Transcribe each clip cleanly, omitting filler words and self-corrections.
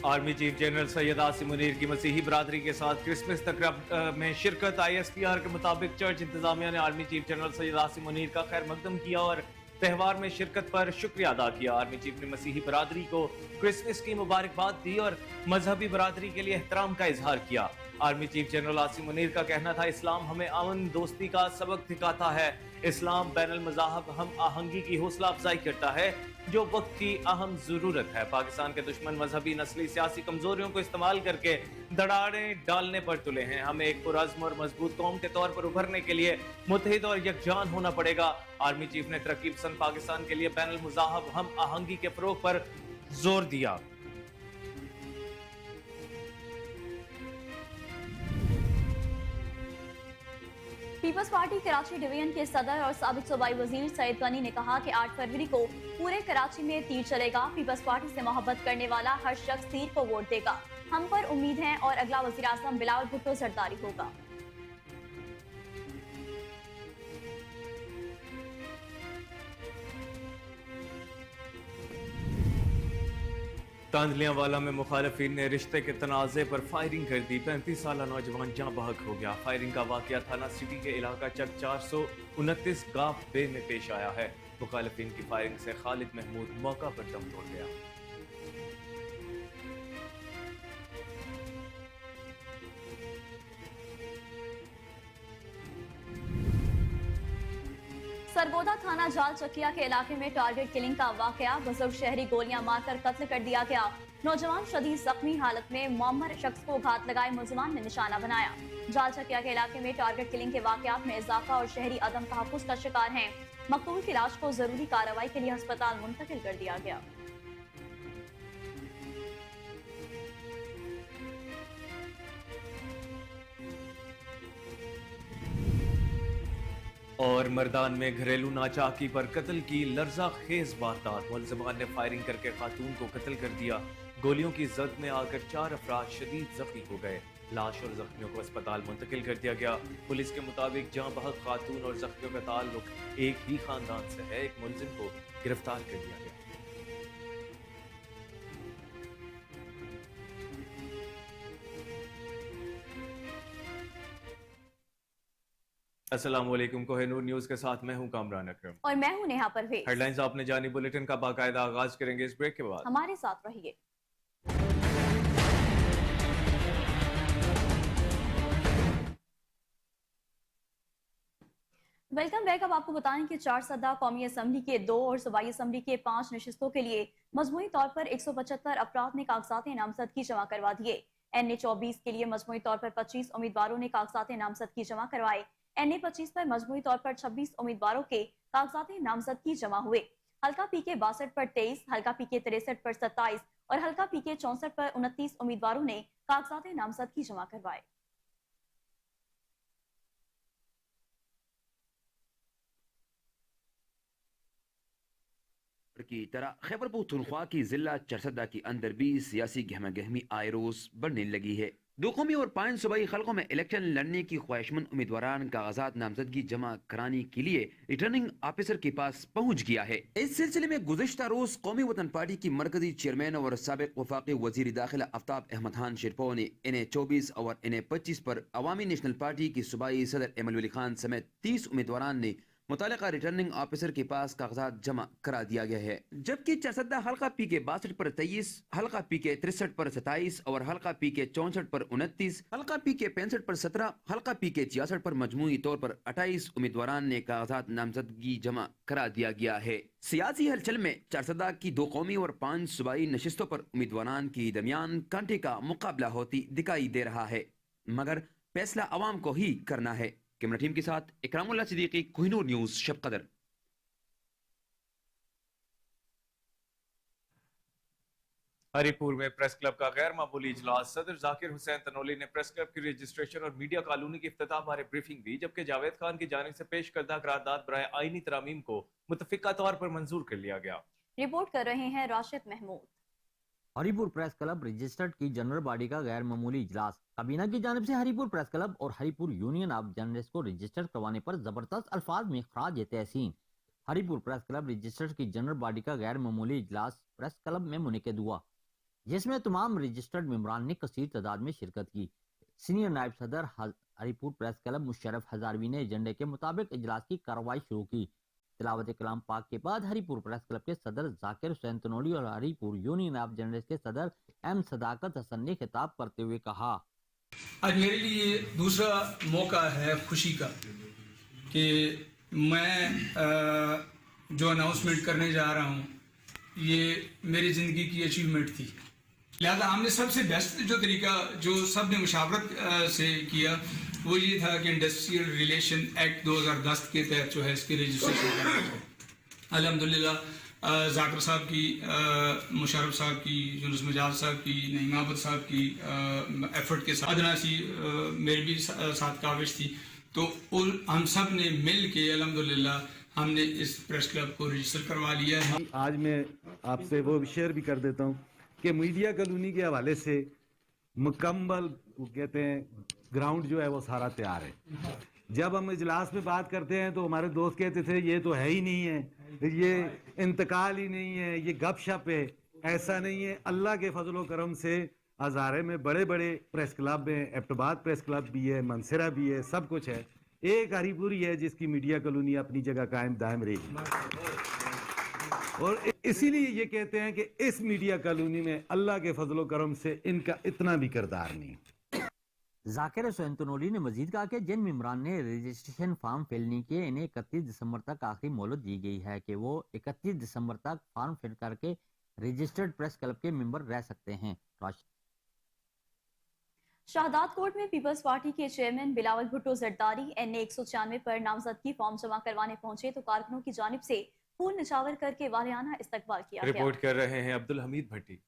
Army chief general Syed Asim Munir کی مسیحی برادری کے ساتھ کرسمس تقریب میں شرکت ISPR کے مطابق چرچ انتظامیہ نے army chief general Syed Asim Munir کا خیر مقدم کیا اور تہوار میں شرکت پر شکریہ ادا کیا۔ آرمی چیف نے مسیحی برادری کو کرسمس کی مبارکباد دی اور مذہبی برادری کے لیے احترام کا اظہار کیا۔ Army chief general Asim Munir کا کہنا تھا، اسلام ہمیں امن دوستی کا سبق سکھاتا ہے۔ اسلام بین المذاہب ہم آہنگی کی حوصلہ افزائی کرتا ہے جو وقت کی اہم ضرورت ہے۔ پاکستان کے دشمن مذہبی نسلی سیاسی کمزوریوں کو استعمال کر کے دراڑیں ڈالنے پر تلے ہیں۔ ہمیں ایک پرعزم اور مضبوط قوم کے طور پر ابھرنے کے لیے متحد اور یکجان ہونا پڑے گا۔ آرمی چیف نے ترقی پسند پاکستان کے لیے بین المذاہب ہم آہنگی کے فروغ پر زور دیا۔ پیپلز پارٹی کراچی ڈویژن کے صدر اور سابق صوبائی وزیر سعید غنی نے کہا کہ 8 فروری کو پورے کراچی میں تیر چلے گا۔ پیپلز پارٹی سے محبت کرنے والا ہر شخص تیر کو ووٹ دے گا۔ ہم پر امید ہے اور اگلا وزیر اعظم بلاول بھٹو زرداری ہوگا۔ تاندلیاں والا میں مخالفین نے رشتے کے تنازع پر فائرنگ کر دی۔ 35 سالہ نوجوان جاں بحق ہو گیا۔ فائرنگ کا واقعہ تھانہ سٹی کے علاقہ چک 429 گاف بے میں پیش آیا ہے۔ مخالفین کی فائرنگ سے خالد محمود موقع پر دم توڑ گیا۔ سرگودا تھانہ جال چکیا کے علاقے میں ٹارگٹ کلنگ کا واقعہ، بزرگ شہری گولیاں مار کر قتل کر دیا گیا۔ نوجوان شدید زخمی حالت میں معمر شخص کو گھات لگائے ملزمان نے نشانہ بنایا۔ جال چکیا کے علاقے میں ٹارگٹ کلنگ کے واقعات میں اضافہ اور شہری عدم تحفظ کا شکار ہیں۔ مقتول کی لاش کو ضروری کارروائی کے لیے ہسپتال منتقل کر دیا گیا۔ اور مردان میں گھریلو ناچاکی پر قتل کی لرزہ خیز واردات، ملزمان نے فائرنگ کر کے خاتون کو قتل کر دیا۔ گولیوں کی زد میں آ کر 4 افراد شدید زخمی ہو گئے۔ لاش اور زخمیوں کو اسپتال منتقل کر دیا گیا۔ پولیس کے مطابق جاں بحق خاتون اور زخمیوں کا تعلق ایک ہی خاندان سے ہے۔ ایک ملزم کو گرفتار کر دیا گیا۔ السلام علیکم، کوہ نور نیوز کے ساتھ میں ہوں کامران اکرم اور میں ہوں نیہا پرویز۔ ہیڈ لائنز آپ نے جانی، بلیٹن کا باقاعدہ آغاز کریں گے اس بریک کے بعد۔ ہمارے ساتھ رہیے۔ Welcome back. اب آپ کو بتائیں کہ 4 سدہ قومی اسمبلی کے 2 اور صوبائی اسمبلی کے 5 نشستوں کے لیے مجموعی طور پر 175 افراد نے کاغذات نامزدگی جمع کروا دیے۔ NA 24 کے لیے مجموعی طور پر 25 امیدواروں نے کاغذات نامزدگی جمع کروائے۔ NA 25 پر مجموعی طور پر 26 امیدواروں کے کاغذات نامزدگی جمع ہوئے۔ حلقہ پی کے 62 پر 23، حلقہ پی کے 63 پر 27 اور حلقہ پی کے 64 پر 29 امیدواروں نے کاغذات نامزدگی جمع کروائے۔ کی طرح خیبر پختونخوا کی ضلع چرسدہ کے اندر بھی سیاسی گہما گہمی آئے روز بڑھنے لگی ہے۔ 2 قومی اور 5 صوبائی حلقوں میں الیکشن لڑنے کی خواہشمند امیدواران کاغذات نامزدگی جمع کرانے کے لیے ریٹرننگ آفیسر کے پاس پہنچ گیا ہے۔ اس سلسلے میں گزشتہ روز قومی وطن پارٹی کی مرکزی چیئرمین اور سابق وفاقی وزیر داخلہ آفتاب احمد خان شیرپور نے NA 24 اور NA 25 پر عوامی نیشنل پارٹی کی صوبائی صدر ایمل ولی خان سمیت 30 امیدواران نے متعلقہ ریٹرننگ آفیسر کے پاس کاغذات جمع کرا دیا گیا ہے، جبکہ چرسدہ حلقہ پی کے 62 پر 23، حلقہ پی کے 63 پر 27 اور حلقہ پی کے 64 پر 29، حلقہ پی کے 65 پر 17، حلقہ پی کے 66 پر مجموعی طور پر 28 امیدواران نے کاغذات نامزدگی جمع کرا دیا گیا ہے۔ سیاسی ہلچل میں چرسدہ کی 2 قومی اور 5 صوبائی نشستوں پر امیدواران کے درمیان کانٹے کا مقابلہ ہوتی دکھائی دے رہا ہے، مگر فیصلہ عوام کو ہی کرنا ہے۔ کیمرہ ٹیم کے ساتھ اکرام اللہ صدیقی، کوہ نور نیوز، شب قدر۔ ہری پور میں پریس کلب کا غیر معمولی اجلاس، صدر ذاکر حسین تنولی نے پریس کلب کی رجسٹریشن اور میڈیا کالونی کی افتتاح بارے بریفنگ دی، جبکہ جاوید خان کی جانب سے پیش کردہ قرارداد برائے آئینی ترامیم کو متفقہ طور پر منظور کر لیا گیا۔ رپورٹ کر رہے ہیں راشد محمود۔ ہری پور پریس کلب رجسٹرڈ کی جنرل باڈی کا غیر معمولی اجلاس، کابینہ کی جانب سے ہری پور پریس کلب اور ہری پور یونین آف جرنلسٹ کو رجسٹر کروانے پر زبردست الفاظ میں خراج تحسین۔ ہری پور پریس کلب رجسٹرڈ کی جنرل باڈی کا غیر معمولی اجلاس پریس کلب میں منعقد ہوا۔ जिसमें तमाम रजिस्टर्ड मेंबरान ने कसीर तादाद में शिरकत की। सीनियर नायब सदर हरीपुर प्रेस क्लब मुशर्रफ हजारवी ने एजेंडे के मुताबिक इजलास की कार्रवाई शुरू की। तिलावत कलाम पाक के बाद हरीपुर प्रेस क्लब के सदर जाकिर हुसैन तनोली और हरीपुर यूनियन ऑफ जर्नलिस्ट के सदर एम सदाकत हसन ने खिताब करते हुए कहा, आज मेरे लिए दूसरा मौका है खुशी का कि मैं जो अनाउंसमेंट करने जा रहा हूँ ये मेरी ज़िंदगी की अचीवमेंट थी। लिहाजा हमने सबसे बेस्ट जो तरीका जो सब ने मुशावरत से किया वो ये था कि इंडस्ट्रियल रिलेशन एक्ट 2010 के तहत जो है इसकी रजिस्ट्रेशन करना। अल्हम्दुलिल्लाह जाकिर साहब की, मुशर्रफ साहब की, यूनुस मजाद साहब की, नईम आबद साहब की एफर्ट के साथ, अदना सी मेरी भी साथ काविश थी, तो हम सब ने मिल के अल्हम्दुलिल्लाह हमने इस प्रेस क्लब को रजिस्टर करवा लिया है। आज मैं आपसे वो शेयर भी कर देता हूँ कि मीडिया कॉलोनी के हवाले से मुकम्मल वो कहते हैं ग्राउंड जो है वो सारा तैयार है। जब हम इजलास में बात करते हैं तो हमारे दोस्त कहते थे ये तो है ही नहीं है, ये इंतकाल ही नहीं है, ये गपशप है। ऐसा नहीं है, अल्लाह के फजलो करम से हज़ारे में बड़े बड़े प्रेस क्लब हैं, एबटाबाद प्रेस क्लब भी है, मनसरा भी है, सब कुछ है। एक हरीपुर ही है जिसकी मीडिया कॉलोनी अपनी जगह कायम दायम रही। और इसीलिए ये कहते हैं कि इस मीडिया कॉलोनी में अल्लाह के फजलो करम से इनका इतना भी किरदार नहीं। जाकिर हुसैन तनोली ने मजीद कहा कि जिन मेंबरान ने रजिस्ट्रेशन फॉर्म फिल नहीं किए इन्हें 31 दिसंबर तक आखिरी मोहलत दी गई है कि वो 31 दिसंबर तक फॉर्म फिल करके रजिस्टर्ड प्रेस क्लब के मेंबर रह सकते हैं। शाहदाद कोर्ट में पीपल्स पार्टी के चेयरमैन बिलावल भुट्टो जरदारी NA 196 पर नामजदगी फॉर्म जमा करवाने पहुंचे तो कारकुनों की जानिब से फूल निछावर करके वालियाना इस्तकबाल किया गया। रिपोर्ट कर रहे हैं अब्दुल हमीद भट्टी।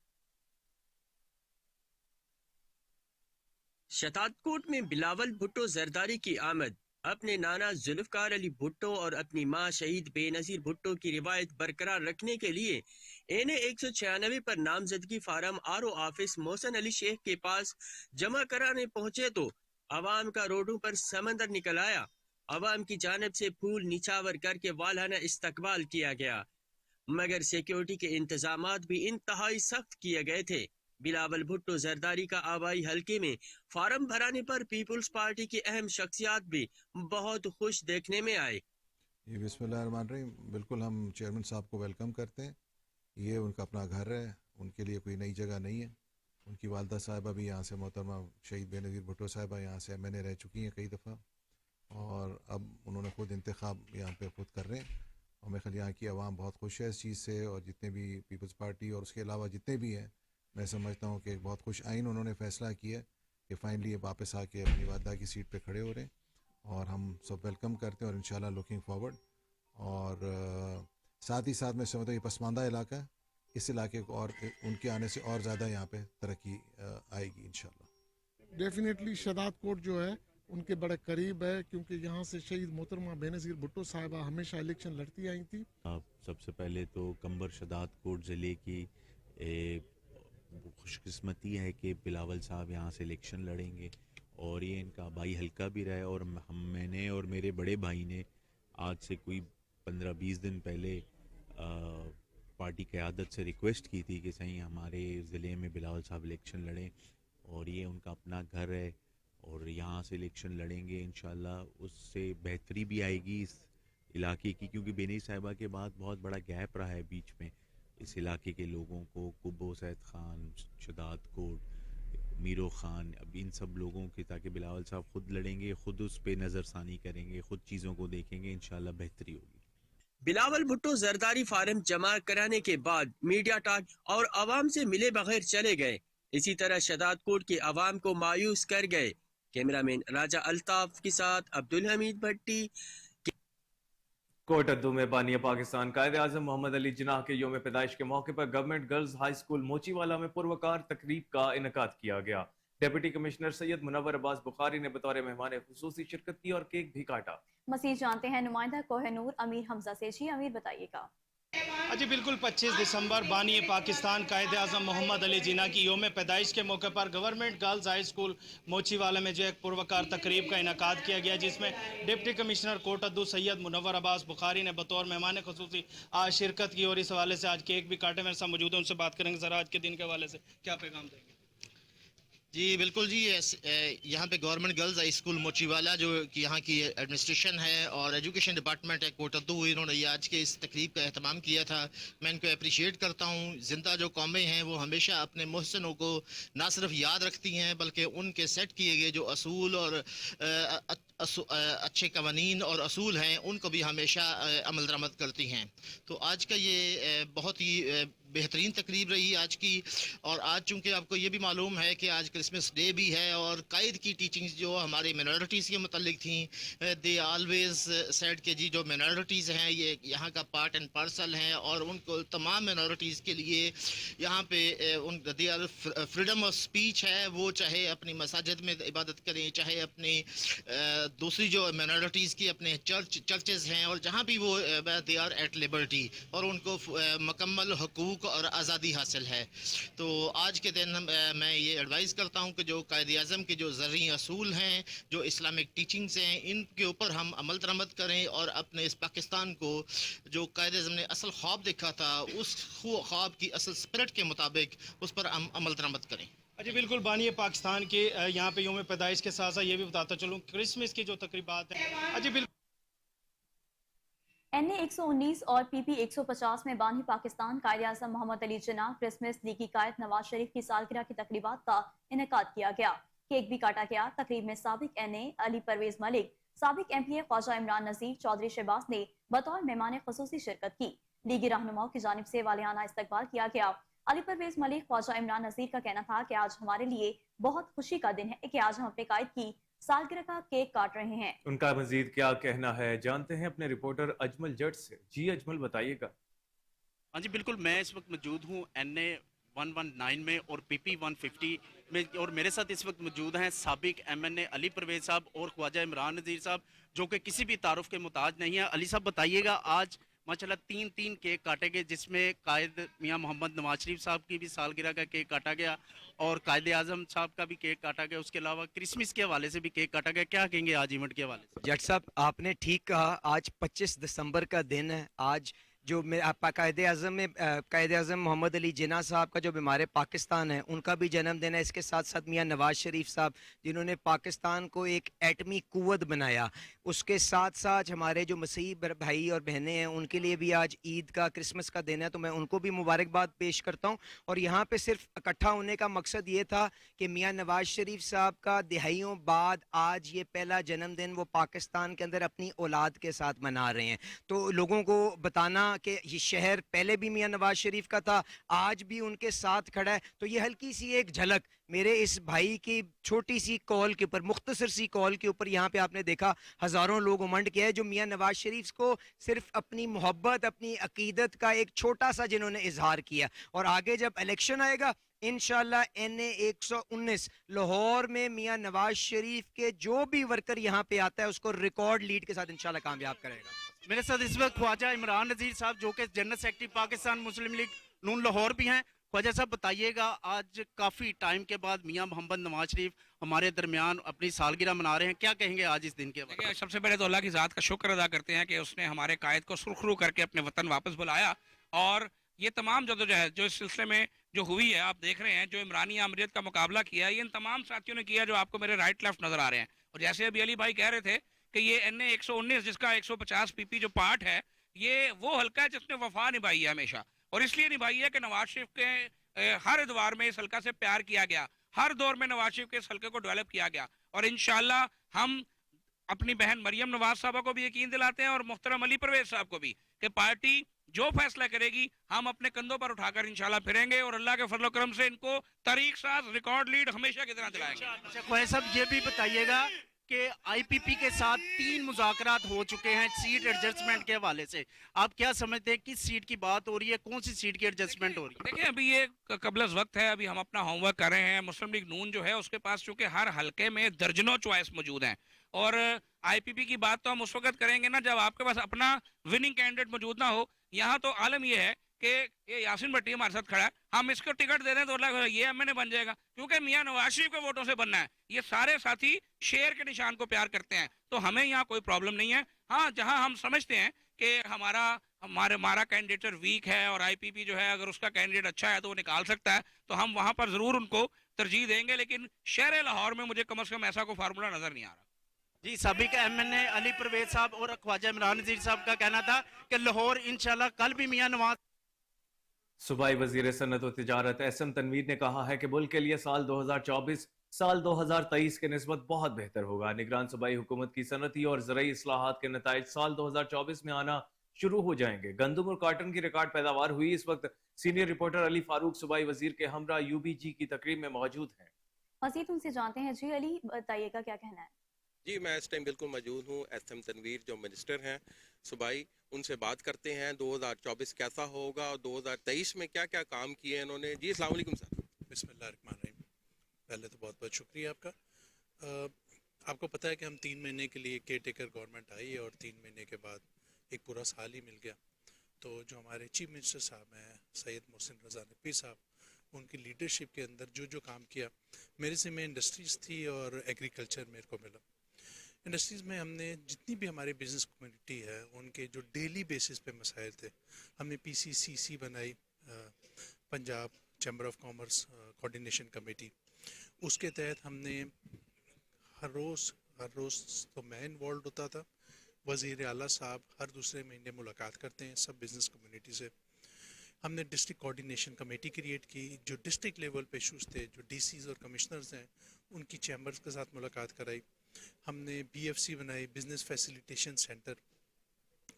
शहदाद कोर्ट में बिलावल भुट्टो जरदारी की आमद अपने नाना जुल्फकार अली भुट्टो और अपनी मां शहीद बेनजीर भुट्टो की रिवायत बरकरार रखने के लिए NA 196 पर नामजदगी form RO office Mohsin Ali Sheikh के पास जमा कराने पहुंचे तो अवाम का रोडों पर समंदर निकल आया। अवाम की जानिब से फूल निछावर करके वालाना इस्तकबाल किया गया, मगर सिक्योरिटी के इंतजामात भी इंतहाई सख्त किए गए थे। बिलावल भुट्टो जरदारी का आबाई हल्के में फार्म भराने पर पीपल्स पार्टी की अहम शख्सियात भी बहुत खुश देखने में आए। ये बिस्मिल्लाहिर्रहमानिर्रहीम, बिल्कुल हम चेयरमैन साहब को वेलकम करते हैं। ये उनका अपना घर है, उनके लिए कोई नई जगह नहीं है। उनकी वालदा साहिबा भी यहाँ से, मोहतरमा शहीद बेनज़ीर भुट्टो साहिबा यहाँ से MNA रह चुकी हैं कई दफ़ा, और अब उन्होंने खुद इंतखाब यहाँ पे खुद कर रहे हैं। और मेरे ख्याल यहाँ की आवाम बहुत खुश है इस चीज़ से, और जितने भी पीपल्स पार्टी और उसके अलावा जितने भी हैं, मैं समझता हूँ कि बहुत खुश आइन उन्होंने फ़ैसला किया कि फ़ाइनली ये वापस आके अपनी वादा की सीट पे खड़े हो रहे हैं, और हम सब वेलकम करते हैं और इंशाल्लाह लुकिंग फॉरवर्ड। और साथ ही साथ मैं समझता हूँ ये पसमानदा इलाका है, इस इलाके को और उनके आने से और ज़्यादा यहाँ पे तरक्की आएगी इंशाल्लाह। डेफिनेटली शहदाद कोर्ट जो है उनके बड़े करीब है, क्योंकि यहाँ से शहीद मोहतरमा बेनज़ीर भुट्टो साहिबा हमेशा इलेक्शन लड़ती आई थी। सबसे पहले तो कंबर शहदाद कोर्ट ज़िले की खुशकिस्मती है कि बिलावल साहब यहाँ से इलेक्शन लड़ेंगे, और ये इनका भाई हल्का भी रहा है। और मैंने और मेरे बड़े भाई ने आज से कोई 15-20 दिन पहले पार्टी क़यादत से रिक्वेस्ट की थी कि सही हमारे ज़िले में बिलावल साहब इलेक्शन लड़ें, और ये उनका अपना घर है और यहाँ से इलेक्शन लड़ेंगे इंशाल्लाह। उससे बेहतरी भी आएगी इस इलाके की, क्योंकि बेनी साहिबा के बाद बहुत बड़ा गैप रहा है बीच में इस इलाके के लोगों को। कुब्बो सैद खान, शहदाद कोट, मीरो खान, अब इन सब लोगों के, ताकि बिलावल साहब खुद लड़ेंगे, खुद उस पे नज़रसानी करेंगे, खुद चीज़ों को देखेंगे, इंशाल्लाह बेहतरी होगी। बिलावल भुट्टो जरदारी फार्म जमा कराने के बाद मीडिया टॉक और आवाम से मिले बगैर चले गए। इसी तरह शहदाद कोट के आवाम को मायूस कर गए। कैमरामैन राजा अल्ताफ के साथ अब्दुल हमीद भट्टी। कोटद्दू में बानिया पाकिस्तान कायद आज़म मोहम्मद अली जिन्नाह के योम पैदाइश के मौके पर government girls high school Mochiwala में पुरवकार तकरीब का इनकाद किया गया। डिप्टी कमिश्नर सैयद मुनव्वर अब्बास बुखारी ने बतौर मेहमान खुसूसी शिरकत की और केक भी काटा। मज़ीद जानते हैं नुमाइंदा कोहिनूर अमीर हमजा से। जी अमीर, बताइएगा। जी बिल्कुल 25 दिसंबर बानी पाकिस्तान कायद आज़म मोहम्मद अली जिन्ना की योम पैदाइश के मौके पर government girls high school Mochiwala में जो एक पुरवकार तकरीब का इनकाद किया गया, जिसमें डिप्टी कमिश्नर कोटअद्दू सैयद मुनव्वर अब्बास बुखारी ने बतौर मेहमान खुसूसी आज शिरकत की और इस हवाले से आज केक भी काटे। मेरे साथ मौजूद है, उनसे बात करेंगे। सर, आज के दिन के हवाले से क्या पैगाम देंगे? जी बिल्कुल जी, यहाँ पे government girls high school Mochiwala जो कि यहाँ की एडमिनिस्ट्रेशन है और एजुकेशन डिपार्टमेंट है कोटअद्दू, इन्होंने ये आज के इस तकरीब का एहतमाम किया था। मैं इनको अप्रिशिएट करता हूँ। ज़िंदा जो कौमें हैं वो हमेशा अपने मोहसिनों को ना सिर्फ याद रखती हैं बल्कि उनके सेट किए गए जो असूल और अच्छे कवानीन और असूल हैं उनको भी हमेशा अमल दरामद करती हैं। तो आज का ये बहुत ही बेहतरीन तकरीब रही आज की। और आज चूँकि आपको ये भी मालूम है कि आज क्रिसमस डे भी है और कायद की टीचिंग्स जो हमारे मिनॉरिटीज़ के मुतल्लिक थी, दे ऑलवेज सेड कि जी जो मिनॉरिटीज़ हैं ये यहाँ का पार्ट एंड पार्सल हैं और उनको तमाम मिनॉरिटीज़ के लिए यहाँ पे उन they are freedom of speech है, वो चाहे अपनी मसाजिद में इबादत करें, चाहे अपनी दूसरी जो मिनॉरिटीज़ की अपने चर्चेज़ हैं और जहाँ भी वो दे आर एट लिबर्टी और उनको मुकम्मल हकूक़ और आज़ादी हासिल है। तो आज के दिन मैं ये एडवाइस करता हूँ कि जो कायद-ए-आज़म के जो ज़रई असूल हैं, जो इस्लामिक टीचिंग्स हैं, इनके ऊपर हम अमल दरामद करें और अपने इस पाकिस्तान को जो कायद-ए-आज़म ने असल ख्वाब देखा था उस ख्वाब की असल स्पिरिट के मुताबिक उस पर हम अमल दरामद करें। जी बिल्कुल, बानी पाकिस्तान के यहाँ पे योम पैदाइश के साथ साथ ये भी बताता चलूँ क्रिसमस की जो तकरीबात हैं। जी बिल्कुल, NA 119 और PP 150 में बानी पाकिस्तान कायद-ए-आज़म मोहम्मद अली जिन्ना क्रिसमस लीगी कायद नवाज शरीफ की सालगिरह की तकरीबात का इनेकाद किया गया। केक भी काटा गया। तकरीब में साबिक NA अली परवेज मलिक, साबिक MPA ख्वाजा इमरान नज़ीर, चौधरी शहबाज ने बतौर मेहमान खुसूसी शिरकत की। लीगी रहनुमाओं की जानिब से वालियाना इस्तकबाल किया गया। अली परवेज मलिक, ख्वाजा इमरान नज़ीर का कहना था कि आज हमारे लिए बहुत खुशी का दिन है कि आज हम अपने कायद की सालगिरह का केक काट रहे हैं। उनका मजीद क्या कहना है जानते हैं अपने रिपोर्टर अजमल जट से। जी अजमल, बताइएगा। हाँ जी बिल्कुल, मैं इस वक्त मौजूद हूँ NA 119 में और PP 150 में और मेरे साथ इस वक्त मौजूद हैं साबिक MNA अली परवेज साहब और ख्वाजा इमरान नज़ीर साहब जो कि किसी भी तारुफ के मुताज नहीं है। अली साहब बताइएगा, आज माशाल्लाह 3 केक काटे गए जिसमें कायद मियाँ मोहम्मद नवाज शरीफ साहब की भी सालगिरह का केक काटा गया और कायद आज़म साहब का भी केक काटा गया। उसके अलावा क्रिसमस के हवाले से भी केक काटा गया। क्या कहेंगे आज इवेंट के हवाले से? जट साहब, आपने ठीक कहा, आज 25 दिसंबर का दिन है। आज जो कायद-ए-आज़म में कायद-ए-आज़म मोहम्मद अली जिन्ना साहब का जो बीमार पाकिस्तान है उनका भी जन्मदिन है। इसके साथ साथ मियाँ नवाज शरीफ साहब जिन्होंने पाकिस्तान को एक एटमी कुव्वत बनाया, उसके साथ साथ हमारे जो मसीही भाई और बहनें हैं उनके लिए भी आज ईद का क्रिसमस का दिन है, तो मैं उनको भी मुबारकबाद पेश करता हूँ। और यहाँ पे सिर्फ इकट्ठा होने का मकसद ये था कि मियाँ नवाज शरीफ साहब का दिहाइयों बाद आज ये पहला जन्मदिन वो पाकिस्तान के अंदर अपनी औलाद के साथ मना रहे हैं। तो लोगों को बताना कि ये शहर पहले भी मियाँ नवाज शरीफ का था, आज भी उनके साथ खड़ा है। तो ये हल्की सी एक झलक मेरे इस भाई की छोटी सी कॉल के ऊपर, मुख्तसर सी कॉल के ऊपर यहाँ पे आपने देखा हज़ारों लोग उमंड किया है जो मियाँ नवाज शरीफ को सिर्फ अपनी मोहब्बत, अपनी अकीदत का एक छोटा सा जिन्होंने इजहार किया। और आगे जब इलेक्शन आएगा इंशाल्लाह NA 119 लाहौर में मियाँ नवाज शरीफ के जो भी वर्कर यहाँ पे आता है उसको रिकॉर्ड लीड के साथ इंशाल्लाह कामयाब करेगा। मेरे साथ इस वक्त ख्वाजा इमरान नज़ीर साहब जो कि जनरल सेक्रेटरी पाकिस्तान मुस्लिम लीग नून लाहौर भी हैं। ख्वाजा साहब बताइएगा, आज काफ़ी टाइम के बाद मियाँ मोहम्मद नवाज शरीफ हमारे दरमियान अपनी सालगिरह मना रहे हैं, क्या कहेंगे आज इस दिन के बाद? सबसे पहले तो अल्लाह की ज़ात का शुक्र अदा करते हैं कि उसने हमारे कायद को सुरखरू करके अपने वतन वापस बुलाया। और ये तमाम जदोजहद जो इस सिलसिले में जो हुई है, आप देख रहे हैं जो इमरानी आमरीत का मुकाबला किया है, ये इन तमाम साथियों ने किया जो आपको मेरे राइट लेफ्ट नज़र आ रहे हैं। और जैसे अभी अली भाई कह रहे थे कि ये NA 119 जिसका 150 PP जो पार्ट है, ये वो हल्का है जिसने वफा निभाई है हमेशा, और इसलिए निभाई है कि नवाज शरीफ के हर एतवार में इस हल्का से प्यार किया गया, हर दौर में नवाज शरीफ के इस हल्के को डेवलप किया गया। और इंशाल्लाह हम अपनी बहन मरियम नवाज साहबा को भी यकीन दिलाते हैं और मुहतरम अली परवेज साहब को भी कि पार्टी जो फैसला करेगी हम अपने कंधों पर उठाकर इंशाल्लाह फिरेंगे और अल्लाह के फजल करम से इनको तरीक साथ रिकॉर्ड लीड हमेशा की तरह दिलाएंगे। ख्वाजा साहब ये भी बताइएगा कि आईपीपी के साथ 3 मुज़ाकरात हो चुके हैं सीट एडजस्टमेंट के हवाले से। आप क्या समझते हैं किस सीट की बात हो रही है, कौन सी सीट की एडजस्टमेंट हो रही है? देखिए अभी ये कबलस वक्त है, अभी हम अपना होमवर्क कर रहे हैं। मुस्लिम लीग नून जो है उसके पास चूंकि हर हलके में दर्जनों चॉइस मौजूद हैं, और आईपीपी की बात तो हम उस वक्त करेंगे ना जब आपके पास अपना विनिंग कैंडिडेट मौजूद ना हो। यहाँ तो आलम ये है कि ये यासीन भट्टी हमारे साथ खड़ा है, हम इसको टिकट दे दें तो ये एमएनए बन जाएगा, क्योंकि मियां नवाज शरीफ के वोटों से बनना है। ये सारे साथी शेर के निशान को प्यार करते हैं, तो हमें यहाँ कोई प्रॉब्लम नहीं है। हाँ, जहाँ हम समझते हैं कि हमारा कैंडिडेट वीक है और आईपीपी जो है अगर उसका कैंडिडेट अच्छा है तो वो निकाल सकता है, तो हम वहाँ पर जरूर उनको तरजीह देंगे। लेकिन शहर लाहौर में मुझे कम से कम ऐसा कोई फार्मूला नजर नहीं आ रहा। जी, साबिक एमएनए अली परवेज साहब और ख्वाजा इमरान नज़ीर साहब का कहना था कि लाहौर इंशाल्लाह कल भी मियां नवाज। सूबाई वजीर सनत और तिजारत एसएम तनवीर ने कहा है कि मुल्क के लिए साल 2024 साल 2023 के निस्बत बहुत बेहतर होगा। निगरान सूबाई हुकूमत की सनती और ज़राई इस्लाहात के नताइज साल 2024 में आना शुरू हो जाएंगे। गंदम और कॉटन की रिकॉर्ड पैदावार हुई। इस वक्त सीनियर रिपोर्टर अली फारूक सूबाई वजीर के हमरा यूबीजी की तकरीब में मौजूद हैं। मज़ीद उनसे जानते हैं। जी अली, बताइएगा क्या कहना है? जी, मैं इस टाइम बिल्कुल मौजूद हूँ एसएम तनवीर जो मिनिस्टर हैं सूबाई, उनसे बात करते हैं 2024 कैसा होगा और 2023 में क्या क्या काम किए इन्होंने। जी, अस्सलाम वालेकुम सर। बिस्मिल्लाहिर्रहमानिर्रहीम। पहले तो बहुत बहुत शुक्रिया आपका। आपको पता है कि हम 3 महीने के लिए केयर टेकर गवर्नमेंट आई है और 3 महीने के बाद एक पूरा साल ही मिल गया। तो जो हमारे चीफ मिनिस्टर साहब हैं सैयद मोहसिन रज़ा नकवी साहब, उनकी लीडरशिप के अंदर जो जो काम किया, मेरे से में इंडस्ट्रीज़ थी और एग्रीकल्चर मेरे को मिला। इंडस्ट्रीज़ में हमने जितनी भी हमारी बिज़नेस कम्युनिटी है उनके जो डेली बेसिस पे मसाइल थे, हमने पीसीसीसी बनाई, Punjab chamber of commerce coordination committee. उसके तहत हमने हर रोज़ तो मैं इन्वॉल्व होता था, वज़ीर आला साहब हर दूसरे महीने मुलाकात करते हैं सब बिज़नेस कम्युनिटी से। हमने डिस्ट्रिक्ट कोऑर्डिनेशन कमेटी क्रिएट की, जो डिस्ट्रिक्ट लेवल पे इशूज़ थे, जो डीसीज़ और कमिश्नर्स हैं उनकी चैम्बर्स के साथ मुलाकात कराई। हमने बीएफसी बनाई, बिज़नेस फैसिलिटेशन सेंटर।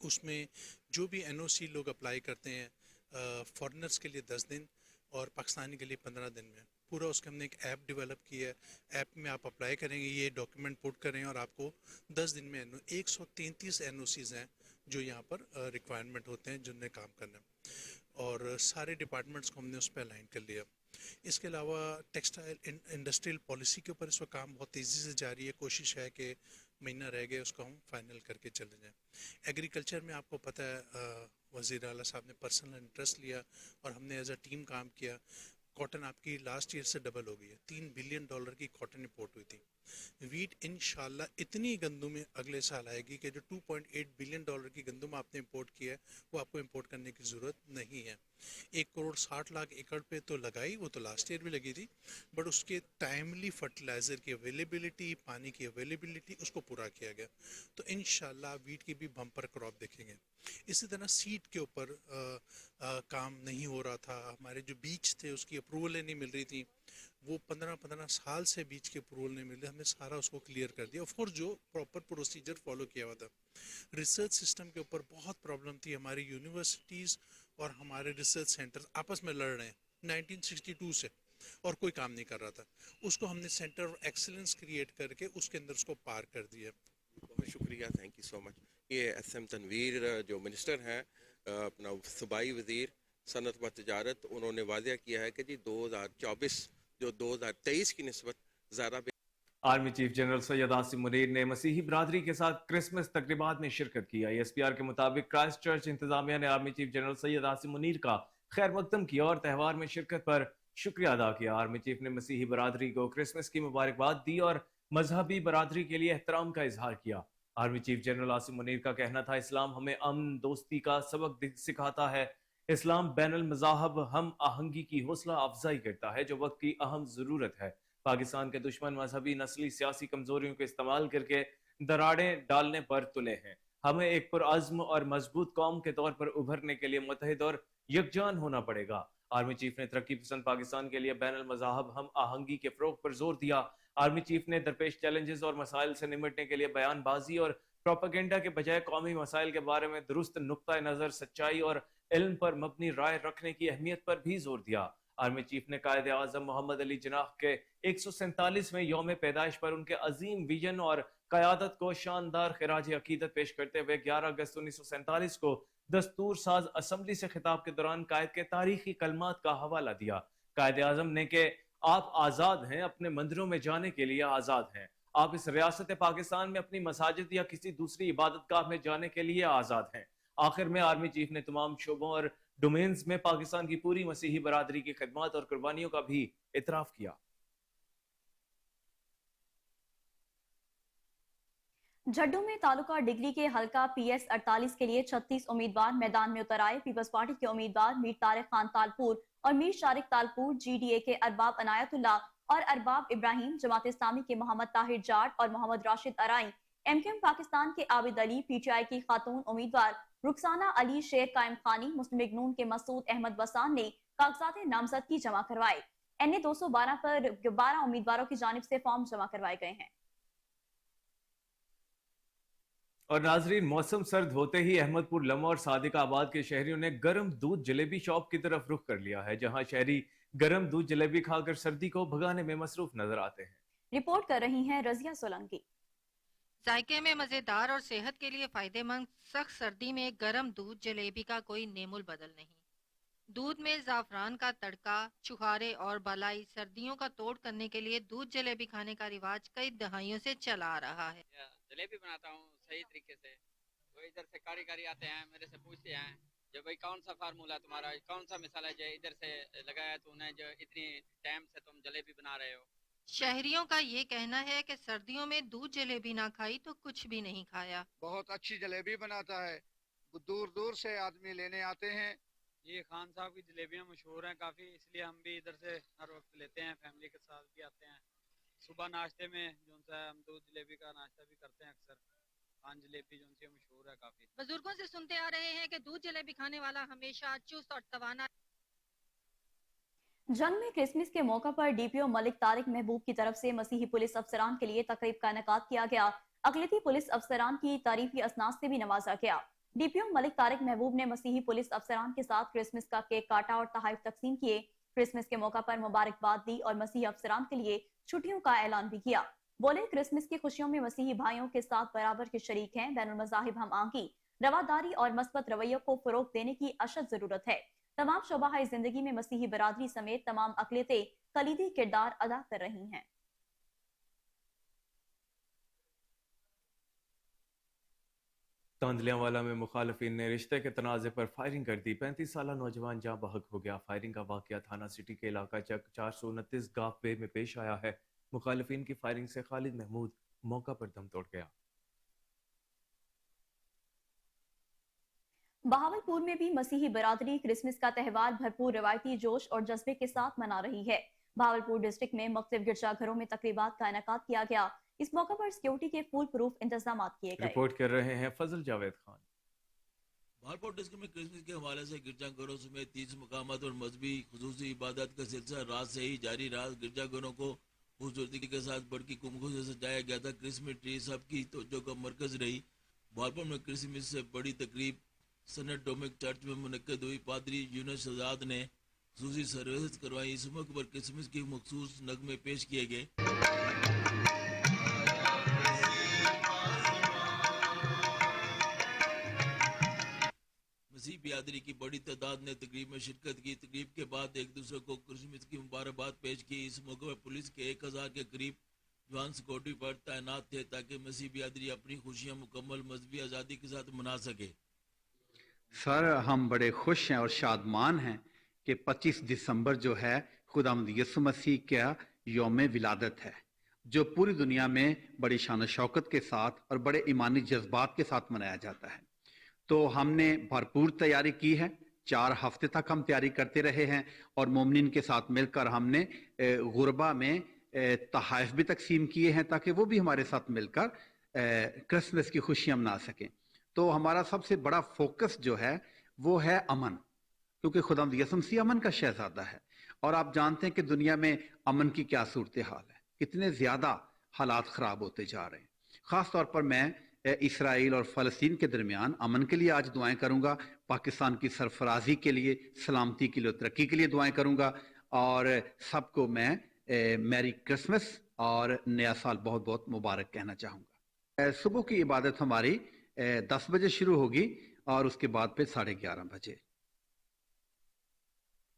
उसमें जो भी एनओसी लोग अप्लाई करते हैं फॉरेनर्स के लिए 10 दिन और पाकिस्तानी के लिए 15 दिन में, पूरा उसका हमने एक ऐप डेवलप किया है। ऐप में आप अप्लाई करेंगे, ये डॉक्यूमेंट पुट करें और आपको 10 दिन में 133 एनओसीज़ हैं जो यहाँ पर रिक्वायरमेंट होते हैं जिनने काम करना है, और सारे डिपार्टमेंट्स को हमने उस पर अलाइन कर लिया। इसके अलावा टेक्सटाइल इंडस्ट्रियल पॉलिसी के ऊपर इस वक्त काम बहुत तेज़ी से जारी है। कोशिश है कि महीना रह गया उसको हम फाइनल करके चले जाएं। एग्रीकल्चर में आपको पता है वज़ीर आला साहब ने पर्सनल इंटरेस्ट लिया और हमने एज अ टीम काम किया। कॉटन आपकी लास्ट ईयर से डबल हो गई है, $3 बिलियन की कॉटन इंपोर्ट हुई थी। वीट इंशाल्लाह इतनी गंदम अगले साल आएगी कि जो $2.8 बिलियन की गंदम आपने इंपोर्ट किया है वो आपको इंपोर्ट करने की ज़रूरत नहीं है। 1,60,00,000 एकड़ पे तो लगाई, वो तो लास्ट ईयर भी लगी थी, बट उसके टाइमली फर्टिलाइज़र की अवेलेबिलिटी, पानी की अवेलेबिलिटी, उसको पूरा किया गया। तो इंशाल्लाह वीट की भी बम्पर क्रॉप देखेंगे। इसी तरह सीड के ऊपर काम नहीं हो रहा था। हमारे जो बीज थे उसकी अप्रूवलें नहीं मिल रही थी, वो 15 साल से बीज के अप्रूवल नहीं मिल रहे, हमने सारा उसको क्लियर कर दिया। ऑफकोर्स जो प्रॉपर प्रोसीजर फॉलो किया हुआ था। रिसर्च सिस्टम के ऊपर बहुत प्रॉब्लम थी। हमारी यूनिवर्सिटीज़ और हमारे रिसर्च सेंटर आपस में लड़ रहे हैं 1962 से, और कोई काम नहीं कर रहा था। उसको हमने सेंटर ऑफ एक्सीलेंस क्रिएट करके उसके अंदर उसको पार कर दिया। बहुत शुक्रिया, थैंक यू सो मच। ये एसएम तनवीर जो मिनिस्टर हैं अपना सूबाई वज़ीर सनत व तिजारत, उन्होंने वाज़ह किया है कि जी 2024 जो 2023 की निस्बत ज़्यादा। Army chief general Syed Asim Munir ने मसीही बरादरी के साथ क्रिसमस तकरीबात में शिरकत की। ISPR के मुताबिक क्राइस्ट चर्च इंतजामिया ने army chief general Syed Asim Munir का खैर मकदम किया और त्यौहार में शिरकत पर शुक्रिया अदा किया। आर्मी चीफ ने मसीही बरादरी को क्रिसमस की मुबारकबाद दी और मजहबी बरादरी के लिए एहतराम का इजहार किया। Army chief general Asim Munir का कहना था, इस्लाम हमें अमन दोस्ती का सबक सिखाता है। इस्लाम बैनुल मज़ाहब हम आहंगी की हौसला अफजाई करता है जो वक्त की अहम ज़रूरत है। पाकिस्तान के दुश्मन मजहबी नस्ली सियासी कमजोरियों को इस्तेमाल करके दरारें डालने पर तुले हैं। हमें एक पुरअज़्म और मजबूत कौम के तौर पर उभरने के लिए मुत्तहिद और यकजान होना पड़ेगा। आर्मी चीफ ने तरक्की पसंद पाकिस्तान के लिए बैनुल मज़ाहब हम आहंगी के फ़रोग़ पर जोर दिया। आर्मी चीफ ने दरपेश चैलेंजेस और मसाइल से निपटने के लिए बयानबाजी और प्रोपेगेंडा के बजाय कौमी मसाइल के बारे में दुरुस्त नुक्ता नज़र, सच्चाई और इल्म पर मबनी राय रखने की अहमियत पर भी जोर दिया। आर्मी चीफ ने कायदे आज़म मोहम्मद अली जिन्नाह के 147वें यौम पैदाइश पर उनके अजीम विजन और क़यादत को शानदार खिराज अकीदत पेश करते हुए 11 अगस्त 1947 को दस्तूर साज असम्बली से खिताब के दौरान कायद के तारीखी कलमात का हवाला दिया। कायद आज़म ने कि आप आज़ाद हैं, अपने मंदिरों में जाने के लिए आज़ाद हैं, आप इस रियासत पाकिस्तान में अपनी मसाजिद या किसी दूसरी इबादतगाह में जाने के लिए आज़ाद हैं। आखिर में आर्मी चीफ ने तमाम शोबों और डोमेन्स में पाकिस्तान की पूरी मसीही बरादरी की खिदमत और कुर्बानियों का भी इतराफ़ किया। झड्डू में तालुका डिग्री के हलका PS 48 के लिए 36 उम्मीदवार मैदान में उतर आए। पीपल्स पार्टी के उम्मीदवार मीर तारिक खान तालपुर और मीर शारिक तालपुर, GDA के अरबाब अनायतुल्लाह और अरबाब इब्राहिम, जमात इस्लामी के मोहम्मद ताहिर जाट और मोहम्मद राशिद अराई, MQM पाकिस्तान के आबिद अली, PTI की खातून उम्मीदवार रुखसाना अली शेर कायम खानी, मुस्लिम लीग नून के मसूद अहमद वसान ने कागजात नामजदगी जमा करवाए। NA 212 पर 12 उम्मीदवारों की जानिब से फॉर्म जमा करवाए गए हैं। और नाजरीन, मौसम सर्द होते ही अहमदपुर लम्हा और सादिक आबाद के शहरियों ने गर्म दूध जलेबी शॉप की तरफ रुख कर लिया है, जहां शहरी गर्म दूध जलेबी खाकर सर्दी को भगाने में मसरूफ नजर आते हैं। रिपोर्ट कर रही हैं रजिया सोलंकी। जायके में मजेदार और सेहत के लिए फायदेमंद सख्त सर्दी में गर्म दूध जलेबी का कोई नेमुल बदल नहीं। दूध में जाफरान का तड़का, चुहारे और बलाई सर्दियों का तोड़ करने के लिए दूध जलेबी खाने का रिवाज कई दहाइयों से चला आ रहा है। जलेबी बनाता हूँ सही तरीके से, वो इधर से कारीगरी आते हैं, मेरे से पूछते हैं जो भाई कौन सा फार्मूला तुम्हारा, कौन सा मिसाला जो इधर से लगाया तूने, जो इतनी टाइम से तुम जलेबी बना रहे हो। शहरियों का ये कहना है कि सर्दियों में दूध जलेबी ना खाई तो कुछ भी नहीं खाया। बहुत अच्छी जलेबी बनाता है, दूर दूर से आदमी लेने आते हैं। ये खान साहब की जलेबियाँ मशहूर हैं काफ़ी, इसलिए हम भी इधर से हर वक्त लेते हैं, फैमिली के साथ भी आते हैं। सुबह नाश्ते में जो सा हम दूध जलेबी का नाश्ता भी करते हैं अक्सर। खान जलेबी जो सी मशहूर है काफ़ी। बुजुर्गों से सुनते आ रहे हैं कि दूध जलेबी खाने वाला हमेशा चुस्त और तवाना। जंग में क्रिसमस के मौका पर DPO मलिक तारिक महबूब की तरफ से मसीही पुलिस अफसरान के लिए तकरीब का इनेकाद किया गया। अक़लियती पुलिस अफसरान की तारीफी असनाद से भी नवाजा गया। DPO मलिक तारिक महबूब ने मसीही पुलिस अफसरान के साथ क्रिसमस का केक काटा और तोहफे तकसीम किए। क्रिसमस के मौका पर मुबारकबाद दी और मसीही अफसरान के लिए छुट्टियों का ऐलान भी किया। बोले, क्रिसमस की खुशियों में मसीही भाइयों के साथ बराबर के शरीक हैं। बैनुल मज़ाहिब हम आंगी, रवादारी और मस्बत रवैयों को फरोग देने की अशद जरूरत है। तमाम शोबाए जिंदगी में मसीही बरादरी समेत तमाम अक़लियतें कलीदी किरदार अदा कर रही हैं। तांदलियांवाला में मुखालफिन ने रिश्ते के तनाज़े पर फायरिंग कर दी। 35 साला नौजवान जहाँ बहक हो गया। फायरिंग का वाक़या थाना सिटी के इलाका चक 429 गाफ बे में पेश आया है। मुखालफिन की फायरिंग से खालिद महमूद मौका पर दम तोड़ गया। बहावलपुर में भी मसीही बरादरी क्रिसमस का त्यौहार भरपूर रिवायती जोश और जज्बे के साथ मना रही है। बहावलपुर डिस्ट्रिक्ट में मुख्तलिफ गिरजाघरों में तकरीबात का इनेकाद किया गया। इस मौके पर सिक्योरिटी के फुल प्रूफ इंतजाम किए गए। रिपोर्ट कर रहे हैं फजल जावेद खान। बहावलपुर डिस्ट्रिक्ट में क्रिसमस के हवाले से गिरजाघरों समेत 30 मकामात और मजहबी खुसूसी इबादत का सिलसिला रात से ही जारी रहा। गिरजाघरों को खूबसूरती के साथ बड़की कुमखों से सजाया गया था। क्रिसमस ट्री सबकी तवज्जो का मरकज रही। बहावलपुर में क्रिसमस से बड़ी तकरीब सनट डोमिक चर्च में मुनक्किद हुई। पादरी यूनुस शहजाद ने खुसूसी सर्विस करवाई। इस मौके पर क्रिसमस के मखसूस नगमे पेश किए गए। मसीह बिरादरी की बड़ी तादाद ने तकरीब में शिरकत की। तकरीब के बाद एक दूसरे को क्रिसमस की मुबारकबाद पेश की। इस मौके पर पुलिस के 1000 के करीब जवान सिक्योरिटी पर तैनात थे ताकि मसीह बिरादरी अपनी खुशियां मुकम्मल मजहबी आज़ादी के साथ मना सके। सर, हम बड़े खुश हैं और शादमान हैं कि 25 दिसंबर जो है खुदावंद यीशु मसीह का यौम विलादत है, जो पूरी दुनिया में बड़ी शान शौकत के साथ और बड़े ईमानी जज्बात के साथ मनाया जाता है। तो हमने भरपूर तैयारी की है। 4 हफ्ते तक हम तैयारी करते रहे हैं और मोमिनीन के साथ मिलकर हमने गुरबा में तोहफे भी तकसीम किए हैं ताकि वो भी हमारे साथ मिलकर क्रिसमस की खुशियां मना सकें। तो हमारा सबसे बड़ा फोकस जो है वो है अमन, क्योंकि खुदावंद यीशु मसीह अमन का शहजादा है। और आप जानते हैं कि दुनिया में अमन की क्या सूरत हाल है, कितने ज़्यादा हालात ख़राब होते जा रहे हैं। ख़ास तौर पर मैं इसराइल और फ़लस्तीन के दरमियान अमन के लिए आज दुआएं करूंगा। पाकिस्तान की सरफराजी के लिए, सलामती के लिए, तरक्की के लिए दुआएं करूंगा। और सबको मैं मैरी क्रिसमस और नया साल बहुत बहुत मुबारक कहना चाहूँगा। सुबह की इबादत हमारी 10 बजे शुरू होगी और उसके बाद फिर 11:30 बजे।